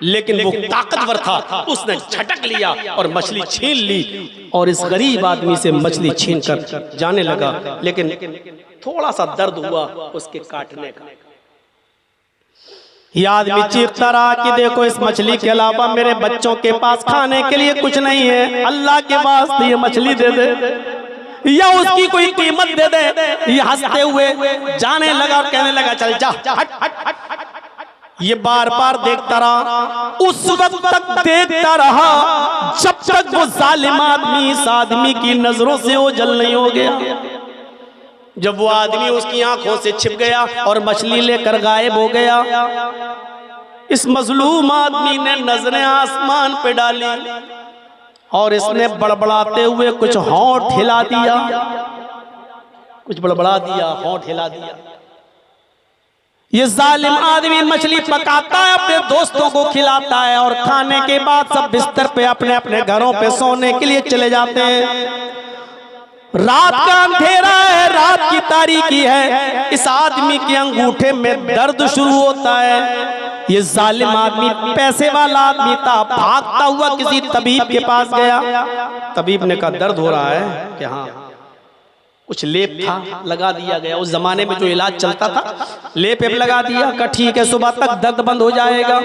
लेकिन वो ताकतवर था, उसने झटक लिया और मछली छीन ली, और इस गरीब आदमी से मछली छीन कर जाने लगा। लेकिन थोड़ा सा दर्द हुआ उसके काटने का। ये आदमी चीखता रहा कि देखो इस मछली के अलावा मेरे बच्चों के पास खाने के लिए कुछ नहीं है, अल्लाह के वास्ते ये मछली दे दे या उसकी कोई कीमत दे दे। ये हंसते हुए जाने लगा और कहने लगा चल जा, हट हट हट। ये बार बार देखता रहा, उस वक्त तक देखता रहा जब तक वो जालिम आदमी इस आदमी की नजरों से ओझल नहीं हो गया। जब वो आदमी उसकी आंखों से छिप गया और मछली लेकर गायब हो गया, इस मजलूम आदमी ने नजरें आसमान पे डाली और इसने बड़बड़ाते हुए कुछ होंठ हिला दिया, कुछ बड़बड़ा दिया, होंठ हिला दिया। ये जालिम आदमी मछली पकाता है, अपने दोस्तों को खिलाता है, और खाने के बाद सब बिस्तर पे अपने अपने घरों पे सोने के लिए चले जाते हैं। रात का अंधेरा है, रात की तारीकी है, इस आदमी के अंगूठे में दर्द शुरू होता है। ये जालिम आदमी पैसे वाला आदमी था, भागता हुआ किसी तबीब के पास गया। तबीब ने कहा दर्द हो रहा है कि हाँ, कुछ लेप था, लगा दिया गया। उस जमाने में जो इलाज चलता था, लेप लगा दिया, कहा ठीक है सुबह तक दर्द बंद हो जाएगा।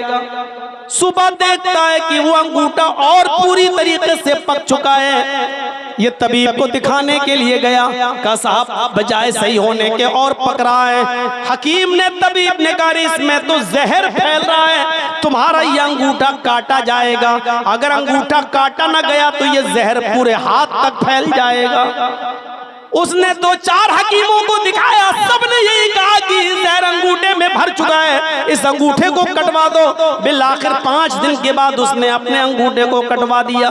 सुबह देखता है कि वो अंगूठा और पूरी तरीके से पक चुका है। ये तबीब को दिखाने के लिए गया, कहा साहब बजाय सही होने के और पक रहा है। हकीम ने, तबीब ने कहा इसमें तो जहर फैल रहा है, तुम्हारा ये अंगूठा काटा जाएगा। अगर अंगूठा काटा ना गया तो ये जहर पूरे हाथ तक फैल जाएगा। उसने 2-4 हकीमों को दिखाया, सबने यही कहा कि जहर अंगूठे में भर चुका है, इस अंगूठे को कटवा दो। बिल आखिर 5 दिन के बाद उसने अपने अंगूठे को कटवा दिया,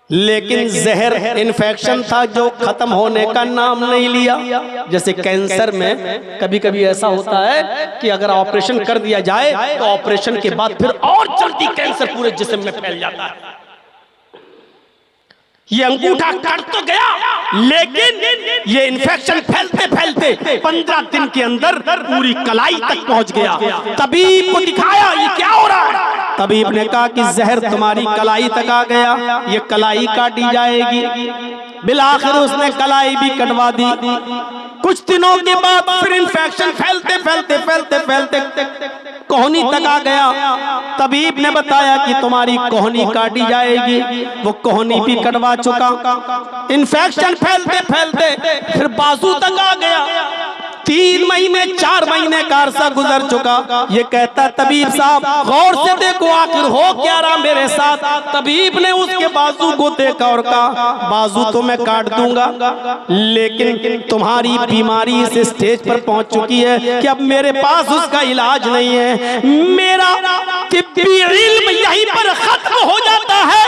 लेकिन जहर इन्फेक्शन था जो खत्म होने का नाम नहीं लिया। जैसे कैंसर में कभी कभी ऐसा होता है कि अगर ऑपरेशन कर दिया जाए तो ऑपरेशन के बाद फिर और जल्दी कैंसर पूरे जिस्म में फैल जाता है। ये अंगूठा कट तो गया, लेकिन ये इन्फेक्शन फैलते फैलते 15 दिन के अंदर पूरी कलाई तक पहुंच गया। तबीब को दिखाया ये क्या हो रहा है। तबीब ने कहा कि जहर तुम्हारी कलाई तक आ गया, ये कलाई काटी जाएगी। बिल आखिर उसने कलाई भी कटवा दी। कुछ दिनों के बाद फिर इन्फेक्शन फैलते फैलते फैलते फैलते कोहनी तक आ गया। तबीब ने बताया कि तुम्हारी कोहनी काटी जाएगी, वो कोहनी भी कटवा चुका। इन्फेक्शन फैलते फैलते फिर बाजू तक आ गया। 3 महीने 4 महीने का अरसा गुजर चुका। ये कहता तबीब साहब गौर से देखो आखिर हो क्या रहा मेरे साथ। तबीब ने उसके बाजू को देखा और कहा बाजू तो मैं काट दूंगा, लेकिन तुम्हारी बीमारी इस स्टेज पर पहुंच चुकी है कि अब मेरे पास उसका इलाज नहीं है। मेरा तिब्बी इल्म यहीं पर खत्म हो जाता है।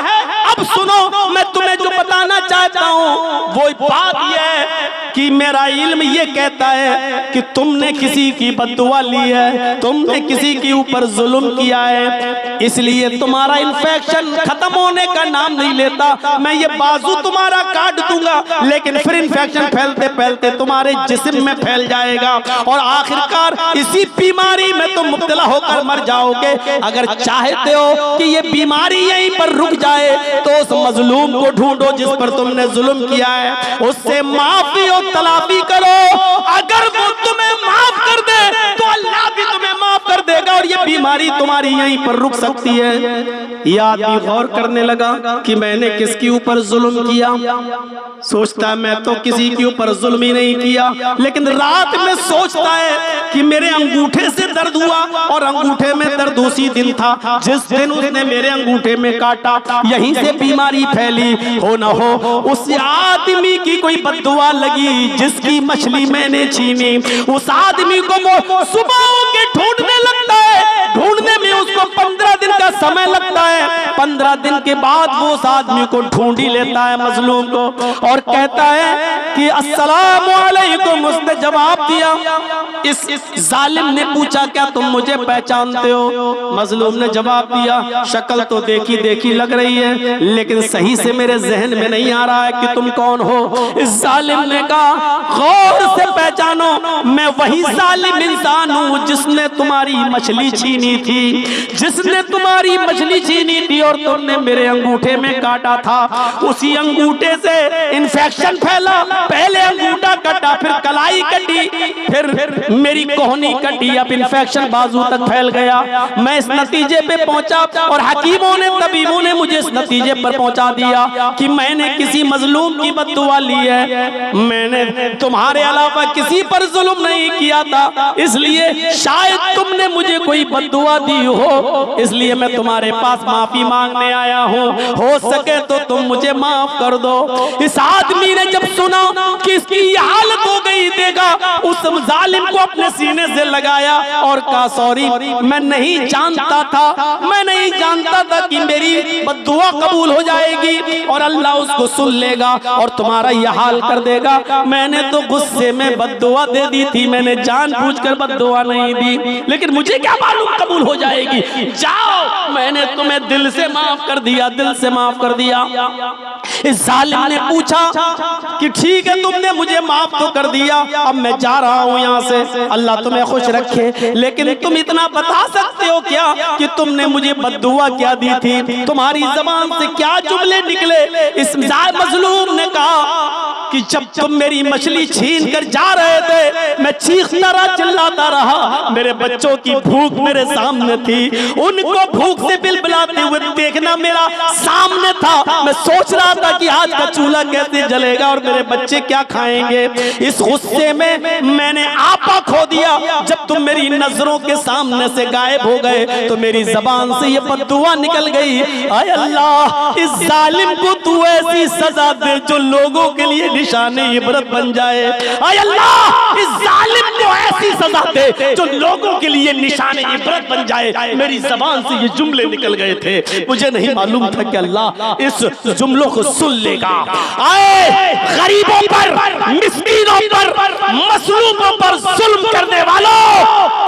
अब सुनो, मैं तुम्हें जो बताना चाहता हूँ वो बात यह है कि मेरा इल्म ये कहता है कि तुमने किसी की बद्दुआ ली है, तुमने किसी के ऊपर जुल्म किया है, इसलिए तुम्हारा इन्फेक्शन खत्म होने का नाम नहीं लेता। मैं ये बाजू तुम्हारा काट दूंगा, लेकिन फिर इन्फेक्शन फैलते फैलते तुम्हारे जिस्म में फैल जाएगा और आखिरकार इसी बीमारी में तुम मुब्तला होकर मर जाओगे। अगर चाहते हो कि ये बीमारी यहीं पर रुक जाए तो उस मजलूम को ढूंढो जिस पर तुमने जुल्म किया है, उससे माफी और तलाफी करो। अगर वो तुम्हें माफ कर दे तो अल्लाह भी तुम्हें माफ कर देगा और ये बीमारी तुम्हारी यहीं पर रुक सकती है। ये आदमी गौर करने लगा कि मैंने किसके ऊपर जुल्म किया। सोचता मैं तो किसी के ऊपर जुल्म ही नहीं किया, लेकिन रात में सोचता है कि मेरे अंगूठे से दर्द हुआ और अंगूठे में दर्द उसी दिन था जिस दिन उसने मेरे अंगूठे में काटा, यहीं से बीमारी फैली। हो न हो उस आदमी की कोई बद्दुआ लगी जिसकी मछली मैंने छीनी। उस आदमी को वो सुबह के ढूंढने लगता है, ढूंढने में उसको 15 दिन का समय लगता है। 15 दिन के बाद वो उस आदमी को ढूंढ ही लेता है, मजलूम को, और कहता है कि अस्सलामु अलैकुम। उसने जवाब दिया। इस जालिम ने पूछा क्या तुम मुझे पहचानते हो? मजलूम ने जवाब दिया शक्ल तो देखी देखी लग रही है, लेकिन सही से मेरे जहन में नहीं आ रहा है कि तुम कौन हो। इस जालिम ने कहा गौर से पहचानो, मैं वही जालिम इंसान हूँ जिसने तुम्हारी मछली छीनी थी, जिसने तुम्हारी मछली छीनी थी और तुमने मेरे अंगूठे में काटा था। उसी अंगूठे से इन्फेक्शन फैला, पहले अंगूठा कटा, फिर कलाई कटी, फिर मेरी कोहनी कटी, अब इन्फेक्शन बाजू तक फैल गया। मैं इस नतीजे पे पहुंचा और हकीमों ने, तबीबों ने मुझे इस नतीजे पर पहुंचा दिया कि मैंने किसी मजलूम की बद्दुआ ली है, मैंने तुम्हारे अलावा किसी पर जुल्म नहीं किया था, इसलिए शायद तुमने मुझे कोई बद्दुआ दी हो, इसलिए मैं तुम्हारे पास माफी मांगने आया हूँ। हो सके तो तुम मुझे माफ कर दो। इस आदमी ने जब सुना कि इसकी ये हालत हो गई, देखा उस जालिम को अपने सीने से लगाया और कहा सॉरी, मैं नहीं जानता था, मैं नहीं जानता था कि मेरी बद्दुआ कबूल हो जाएगी और अल्लाह उसको सुन लेगा और तुम्हारा यह हाल कर देगा। मैंने तो गुस्से में बद्दुआ दे दी थी, मैंने जानबूझकर बद्दुआ नहीं दी, लेकिन मुझे क्या मालूम कबूल हो जाएगी। जाओ, मैंने तुम्हें दिल से माफ कर दिया, दिल से माफ कर दिया। इस जालिम ने पूछा कि ठीक है तुमने मुझे माफ तो कर दिया, अब मैं जा रहा हूँ यहाँ से, अल्लाह तुम्हें खुश रखे, लेकिन तुम इतना बता सकते हो क्या कि तुमने मुझे बद्दुआ क्या दी थी? तुम्हारी जबान से क्या जुमले निकले? इस मजलूम ने कहा कि जब तुम मेरी मछली छीन कर जा रहे थे, मैं चीखता रहा, चिल्लाता रहा, मेरे बच्चों की भूख मेरे सामने थी, उनको भूख से बिलबिलाते हुए देखना मेरा सामने था। मैं सोच रहा था कि आज का चूल्हा कैसे जलेगा और मेरे बच्चे क्या खाएंगे। इस गुस्से में मैंने आपा खो दिया। जब तुम मेरी नजरों के सामने से गायब हो गए तो मेरी जबान से ये बद्दुआ निकल गई, आय अल्लाह, इस जालिम को तू ऐसी सजा दे जो लोगों के लिए निशाने इबरत बन जाए। आय अल्लाह, इस जालिम को ऐसी सजा दे जो लोगों के लिए निशाने इबरत बन जाए। मेरी जबान से ये जुमले निकल गए थे। मुझे नहीं मालूम था कि अल्लाह इस जुमलों को सुन लेगा। आए गरीबों पर, मिस्कीनों पर, मसलूमों पर जुल्म करने वालों,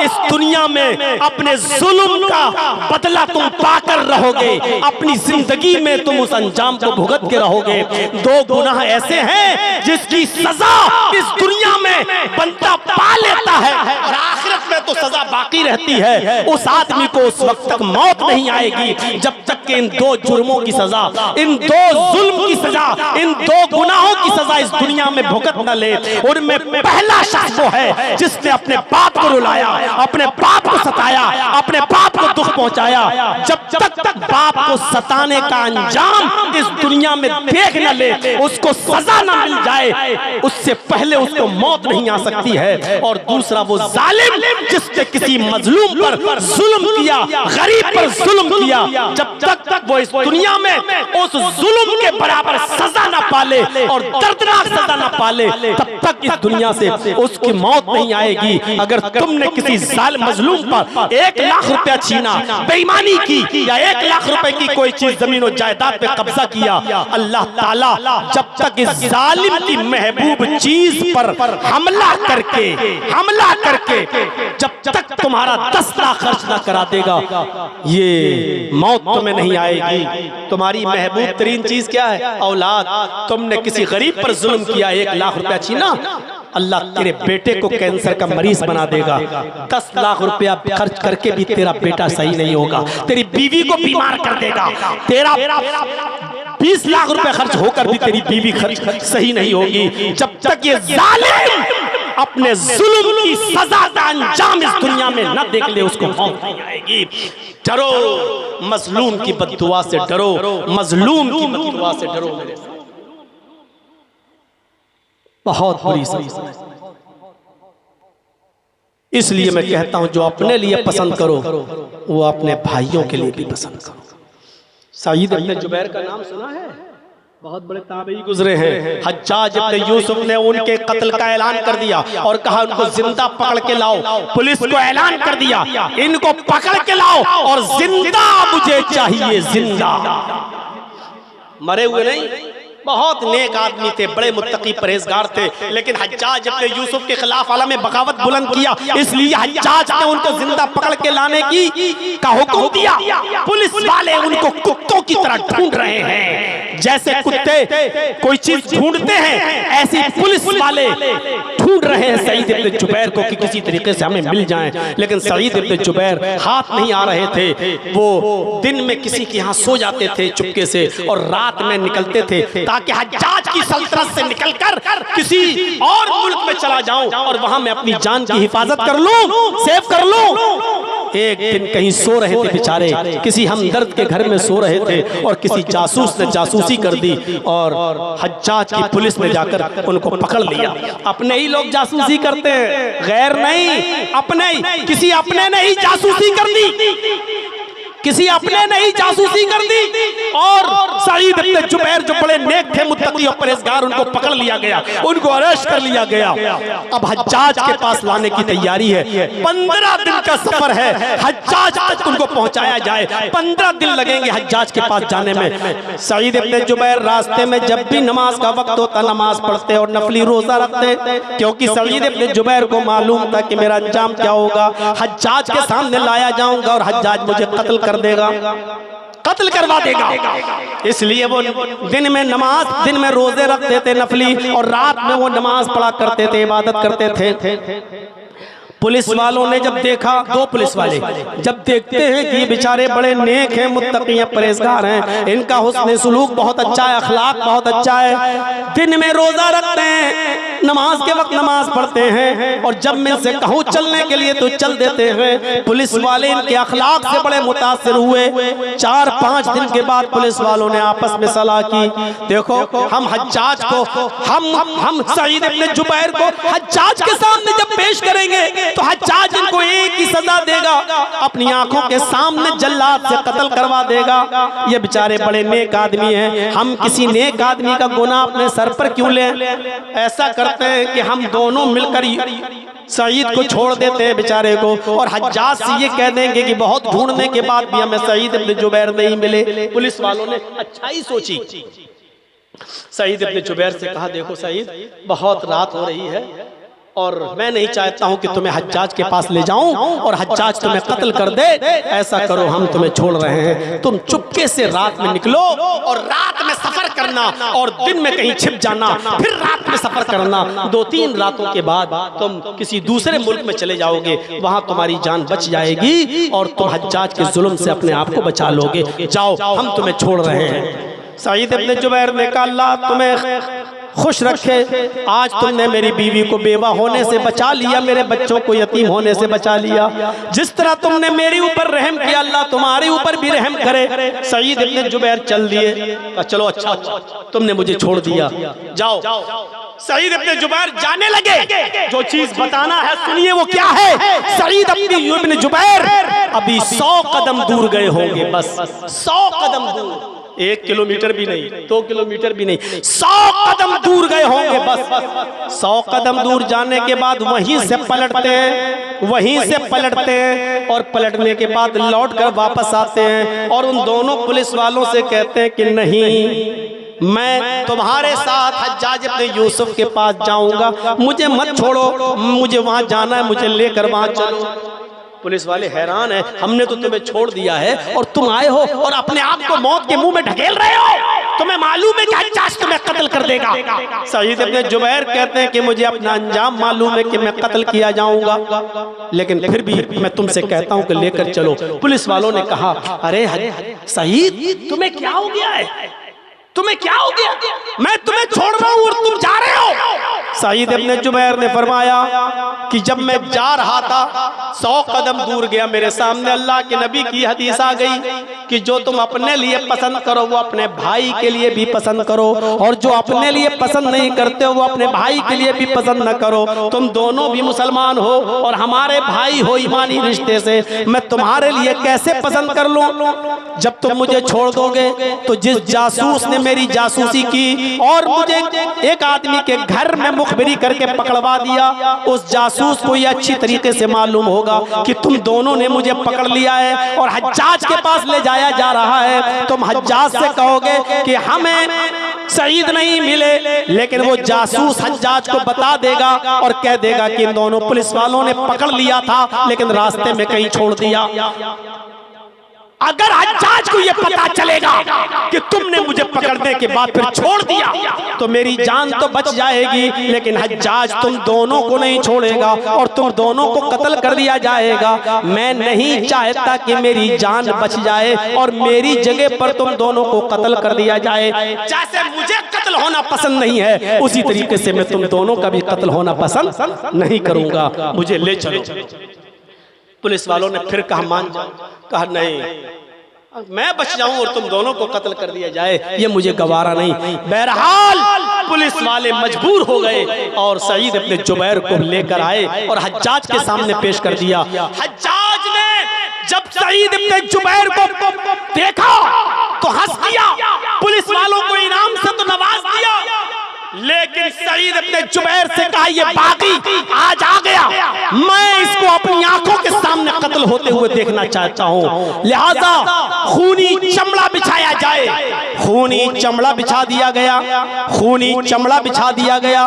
इस दुनिया में अपने जुल्म का बदला तुम पाकर रहोगे। अपनी जिंदगी में तुम उस अंजाम को भुगत के रहोगे। दो गुनाह ऐसे हैं जिसकी सजा इस दुनिया में बंदा पा लेता है और आखिरत में तो सजा बाकी रहती है। उस आदमी को उस वक्त तक मौत नहीं आएगी जब तक कि इन दो जुर्मों की सजा, इन दो जुल्म की सजा, इन दो गुनाहों की सजा इस दुनिया में भुगत न ले। उनमें पहला शख्स वो है जिसने अपने बाप को रुलाया, अपने बाप को सताया, अपने बाप को दुख पहुंचाया। जब तक बाप को सताने का अंजाम इस दुनिया में देख न ले, उसको सजा न मिल जाए, उससे पहले उसको मौत नहीं आ सकती है। और दूसरा वो जालिम जिसने किसी मजलूम पर जुल्म किया, गरीब पर जुल्म किया, जब तक वो इस दुनिया में उस जुल्म के बराबर सजा न पाले और दर्दनाक सजा न पाले, तब तक इस दुनिया से उसकी मौत नहीं आएगी। अगर तुमने किसी जालिम मजलूम पर 1 लाख रुपया छीना, बेईमानी की, या 1 लाख रुपए की कोई चीज जमीन और जायदाद पे कब्जा किया, अल्लाह ताला जब तक इस जालिम की महबूब चीज पर हमला करके जब तक तुम्हारा 10 लाख खर्च ना करा देगा, ये मौत तुम्हें नहीं आएगी। तुम्हारी महबूब तरीन चीज क्या है? औलाद। तुमने किसी गरीब पर जुल्म किया, 1 लाख रुपया छीना, अल्लाह तेरे बेटे को कैंसर का मरीज बना देगा। 10 लाख रुपया खर्च करके भी तेरा बेटा सही नहीं होगा, तेरी बीवी को बीमार कर देगा। तेरा 20 लाख रुपए खर्च होकर भी तेरी बीवी खर्च सही नहीं होगी। जब तक ये जालिम अपने जुल्म की सजा का अंजाम इस दुनिया में न देख ले, उसको मौत नहीं आएगी। डरो, मजलूम की बद्दुआ से डरो, मजलूम की बद्दुआ से डरो। मेरे बहुत बुरी सजा। इसलिए मैं कहता हूं, जो अपने लिए पसंद करो वो अपने भाइयों के लिए भी पसंद करो। सईद इब्न जुबैर का नाम सुना है? बहुत बड़े ताबई गुजरे हैं। हज्जाज इब्न यूसुफ ने उनके कत्ल का ऐलान कर दिया और कहा उनको जिंदा पकड़ के लाओ। पुलिस को ऐलान कर दिया, इनको पकड़ के लाओ और जिंदा मुझे चाहिए, जिंदा। मरे हुए नहीं। बहुत नेक आदमी थे, बड़े मुत्तकी परहेजगार थे, लेकिन हज्जाज इब्न यूसुफ के खिलाफ आलम बगावत बुलंद किया, इसलिए हज्जाज ने उनको जिंदा पकड़ के लाने का हुक्म दिया। पुलिस वाले उनको कुत्तों की तरह ढूंढ रहे हैं। जैसे कुत्ते कोई चीज ढूंढते हैं, ऐसे पुलिस वाले ढूंढ रहे हैं सईद इब्न जुबैर को कि किसी तरीके से हमें मिल जाएं। लेकिन सईद इब्न जुबैर हाथ नहीं आ रहे थे। वो दिन में किसी के यहाँ सो जाते थे चुपके से और रात में निकलते थे ताकि हज्जाज की सल्तनत से निकलकर किसी और मुल्क में चला जाऊं और वहां मैं अपनी जान की हिफाजत कर लूं, सेव कर लूं। एक दिन कहीं सो रहे थे बेचारे, किसी हमदर्द के घर में सो रहे थे और किसी जासूस ने जासूसी कर दी और हज्जाज की पुलिस ने जाकर उनको पकड़ लिया। अपने ही लोग जासूसी करते हैं, गैर नहीं, अपने ही। किसी अपने ने ही जासूसी कर दी, किसी अपने ने ही जासूसी कर दी और सईद इब्न जुबैर जो बड़े नेक थे, मुत्तकी और परहेजगार, उनको पकड़ लिया गया, उनको अरेस्ट कर लिया गया। अब हज्जाज के पास लाने की तैयारी है। 15 दिन का सफर है, हज्जाज तक उनको पहुंचाया जाए। 15 दिन लगेंगे हज्जाज के पास जाने में। सईद इब्न जुबैर रास्ते में जब भी नमाज का वक्त होता नमाज पढ़ते और नफली रोजा रखते, क्योंकि सईद इब्न जुबैर को मालूम था कि मेरा अंजाम क्या होगा। हज्जाज के सामने लाया जाऊंगा और हज्जाज मुझे कत्ल कर देगा, कत्ल करवा देगा। इसलिए वो दिन में नमाज, दिन में रोजे रखते थे नफली और रात में वो नमाज पढ़ा करते थे, इबादत करते थे। पुलिस वालों ने जब देखा, दो पुलिस वाले जब देखते हैं कि ये बेचारे बड़े नेक हैं, मुत्तकी हैं, परहेजगार हैं, इनका हुस्न सुलूक बहुत अच्छा है, अखलाक बहुत अच्छा है, दिन में रोजा रखते हैं, नमाज के वक्त नमाज पढ़ते हैं, और जब मैं इनसे कहूँ चलने के लिए तो चल देते हैं। पुलिस वाले इनके अखलाक से बड़े मुतासिर हुए। 4-5 दिन के बाद पुलिस वालों ने आपस में सलाह की, देखो हम हज्जाज को, हम सईद इब्न जुबैर को हज्जाज के सामने जब पेश करेंगे तो हज्जाज इनको एक ही सजा देगा, अपनी आंखों के सामने जल्लाद से कत्ल करवा देगा। ये बेचारे बड़े नेक आदमी हैं, हम किसी नेक आदमी का गुनाह अपने सर पर क्यों लें? ऐसा करते हैं कि हम दोनों मिलकर सईद को छोड़ देते हैं बेचारे को, और हज्जाज से ये कह देंगे कि बहुत ढूंढने के बाद भी हमें सईद इब्न जुबैर नहीं मिले। पुलिस वालों ने अच्छा ही सोची, सईद इब्न जुबैर से कहा, देखो सईद, बहुत रात हो रही है और मैं नहीं चाहता हूं कि तुम्हें हज्जाज के पास ले जाऊं और हज्जाज तुम्हें कत्ल कर दे। ऐसा करो, हम तुम्हें छोड़ रहे हैं, तुम चुपके से रात में निकलो और रात में सफर करना और दिन में कहीं छिप जाना, फिर रात में सफर करना। 2-3 रातों के बाद तुम किसी दूसरे मुल्क में चले जाओगे, वहां तुम्हारी जान बच जाएगी और तुम हज्जाज के जुल्म से अपने आप को बचा लोगे। जाओ, हम तुम्हें छोड़ रहे हैं। सईद इब्न जुबैर ने कहा, अल्लाह तुम्हें खुश रखे, आज तुमने मेरी बीवी को बेवा होने से बचा लिया, मेरे बच्चों को यतीम होने से बचा लिया। जिस तरह तुमने मेरे ऊपर रहम किया, अल्लाह तुम्हारे ऊपर भी रहम करे। सईद इब्न जुबैर चल दिए। चलो अच्छा, तुमने मुझे छोड़ दिया, जाओ। सईद इब्न जुबैर जाने लगे। जो चीज बताना है सुनिए, वो क्या है? सईद इब्न जुबैर अभी 100 कदम दूर गए होंगे, बस 100 कदम दूर, 1 किलोमीटर भी नहीं, 2 किलोमीटर भी नहीं, 100 कदम दूर गए होंगे बस। 100 कदम दूर जाने के बाद वहीं से पलटते हैं, वहीं से पलटते हैं, और पलटने के बाद लौट कर वापस आते हैं और उन दोनों पुलिस वालों से कहते हैं कि नहीं, मैं तुम्हारे साथ हज्जाज इब्न यूसुफ के पास जाऊंगा, मुझे मत छोड़ो, मुझे वहां जाना है, मुझे लेकर वहां चलो। पुलिस वाले हैरान हैं, हमने तो तुम्हें छोड़ दिया है और तुम आए हो और अपने आप को मौत के मुंह में ढकेल रहे हो, तुम्हें मालूम है कि हज्जाज तुम्हें कत्ल कर देगा। सईद इब्न जुबैर कहते हैं कि मुझे अपना अंजाम मालूम है कि मैं कत्ल किया जाऊंगा, लेकिन फिर भी मैं तुमसे कहता हूं कि लेकर चलो। पुलिस वालों ने कहा, अरे सईद, तुम्हें क्या हो गया है, तुम्हें क्या हो गया? मैं तुम्हें छोड़ रहा हूं और तुम जा रहे हो। सईद इब्न जुबैर ने फरमाया कि जब मैं जा रहा था 100 कदम दूर गया, मेरे सामने अल्लाह के नबी की हदीस आ गई कि जो तुम अपने लिए पसंद करो वो अपने भाई के लिए भी पसंद करो, और जो अपने लिए पसंद नहीं करते वो अपने भाई के लिए भी पसंद न करो। तुम दोनों भी मुसलमान हो और हमारे भाई हो ईमानी रिश्ते से, मैं तुम्हारे लिए कैसे पसंद कर लूं? जब तुम मुझे छोड़ दोगे तो जिस जासूस ने मेरी जासूसी की और मुझे एक आदमी के घर में मुखबिरी करके पकड़वा दिया, उस जासूस को ये अच्छी तरीके से मालूम होगा कि तुम दोनों ने मुझे पकड़ लिया है और हज्जाज के पास ले जाया जा रहा है। तुम हज्जाज से कहोगे कि हमें सईद नहीं मिले, लेकिन वो जासूस हज्जाज को बता देगा और कह देगा कि इन दोनों पुलिस वालों ने पकड़ लिया था लेकिन रास्ते में कहीं छोड़ दिया। अगर हज्जाज को यह पता चलेगा कि तुमने मुझे पकड़ने के बाद फिर छोड़ दिया तो मेरी जान तो बच जाएगी, लेकिन हज्जाज तुम दोनों को नहीं छोड़ेगा और तुम दोनों को कत्ल कर दिया जाएगा। मैं नहीं चाहता कि मेरी जान बच जाए और मेरी जगह पर तुम दोनों को कत्ल कर दिया जाए। जैसे मुझे कत्ल होना पसंद नहीं है, उसी तरीके से मैं तुम दोनों का भी कत्ल होना पसंद नहीं करूंगा, मुझे ले चलो। पुलिस वालों ने फिर कहा, मान जाओ। कहा नहीं, मैं बच जाऊं और तुम दोनों को कत्ल कर दिया जाए, ये मुझे गवारा नहीं। बहरहाल पुलिस वाले मजबूर हो गए और सईद इब्न जुबैर को लेकर आए और हज्जाज के सामने पेश कर दिया। हज्जाज ने जब सईद इब्न जुबैर को देखा तो हंस दिया, पुलिस वालों को इनाम से तो नवाज दिया, लेकिन सईद इब्न जुबैर से कहा, ये बागी आज आ गया, मैं इसको अपनी आंखों के सामने कत्ल होते हुए देखना चाहता हूं, लिहाजा खूनी चमड़ा बिछाया जाए, खूनी चमड़ा बिछा दिया गया, खूनी चमड़ा बिछा दिया गया।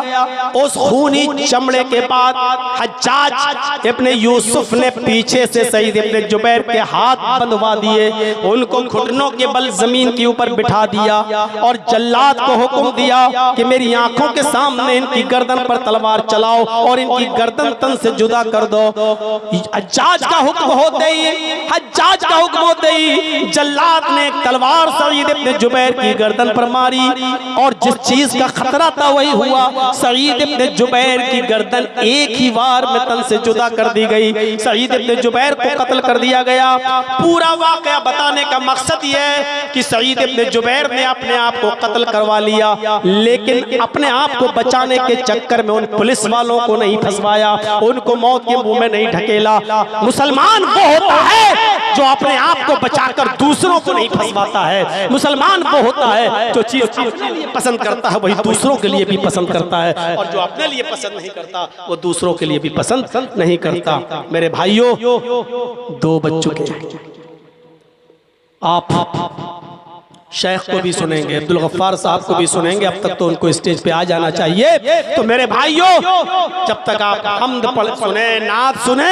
उस खूनी चमड़े के बाद हज्जाज इब्ने यूसुफ ने पीछे से सईद इब्ने जुबैर के हाथ बंधवा दिए, उनको घुटनों के बल जमीन के ऊपर बिठा दिया और जल्लाद को हुक्म दिया कि मेरी आंखों के सामने इनकी गर्दन पर तलवार चलाओ और इनकी गर्दन तन से जुदा कर दो। हज्जाज का हुक्म होते ही जल्लाद ने एक तलवार सईद इब्ने जुबैर की गर्दन पर मारी और जिस चीज का खतरा था वही हुआ। सईद इब्ने जुबैर की गर्दन एक ही वार में तन से जुदा कर दी गई। सईद इब्ने जुबैर को कत्ल कर दिया गया। पूरा वाकया बताने का मकसद यह है कि सईद इब्ने जुबैर ने अपने आप को कत्ल करवा लिया, लेकिन अपने आप को बचाने के चक्कर में उन पुलिस वालों को नहीं फंसवाया, उनको मौत के मुंह में नहीं ढकेला। मुसलमान वो होता है जो अपने आप को बचाकर दूसरों को नहीं फंसवाता है। मुसलमान वो होता है जो चीज अपने लिए पसंद करता है वही दूसरों के लिए भी पसंद करता है, और जो अपने लिए पसंद नहीं करता वो दूसरों के लिए भी पसंद नहीं करता। मेरे भाइयों, दो बच्चों के आप शेख को भी सुनेंगे, अब्दुल गफ्फार साहब को भी सुनेंगे, अब तक तो उनको स्टेज पे आ जाना चाहिए। तो मेरे भाइयों, जब तक आप हम्द पढ़ सुने, नात सुने,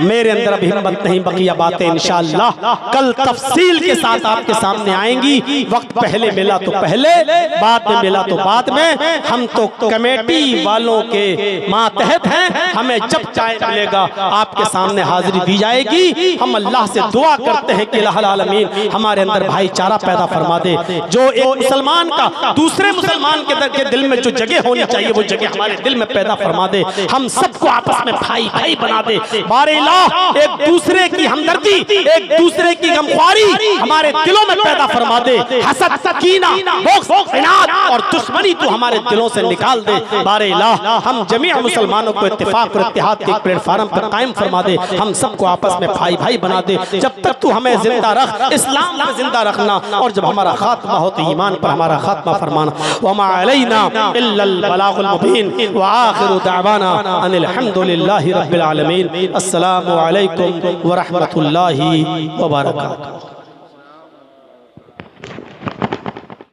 मेरे अंदर अभी हिम्मत नहीं, बकिया बातें इंशाअल्लाह कल तफसील के साथ आपके सामने आएंगी। वक्त पहले मिला तो पहले, बाद में मिला तो बाद में। हम तो कमेटी वालों के मातहत हैं, हमें जब चाहे मिलेगा आपके सामने हाजिरी दी जाएगी। हम अल्लाह से दुआ करते हैं कि अल्लाह आलमीन हमारे अंदर भाईचारा पैदा फरमा दे। जो एक मुसलमान का दूसरे मुसलमान के दिल में जो जगह होनी चाहिए वो जगह हमारे दिल में पैदा फरमा दे। हम सबको आपस में भाई भाई बना दे। बारे इलाह एक दूसरे की हमदर्दी, एक दूसरे की गमख्वारी हमारे दिलों में पैदा फरमा दे। हसद, कीना, बुग़्ज़, इनाद और दुश्मनी तो हमारे दिलों से निकाल दे। बारे इलाह हम जमीअ मुसलमानों को इत्तेफाक और इत्तेहाद के प्लेटफार्म पर कायम फरमा दे। हम सबको आपस में भाई भाई बना दे। जब तक तू हमें जिंदा रख, इस्लाम में जिंदा रखना, और जब हमारा खात्मा हो तो ईमान पर हमारा खात्मा फरमाना। वमा अलैना इल्लल बलागुल मुबीन व आखिरु दावाना अनिल हम्दुलिल्लाहि रब्बिल आलमीन। अस्सलामु अलैकुम व रहमतुल्लाहि व बरकातुहू।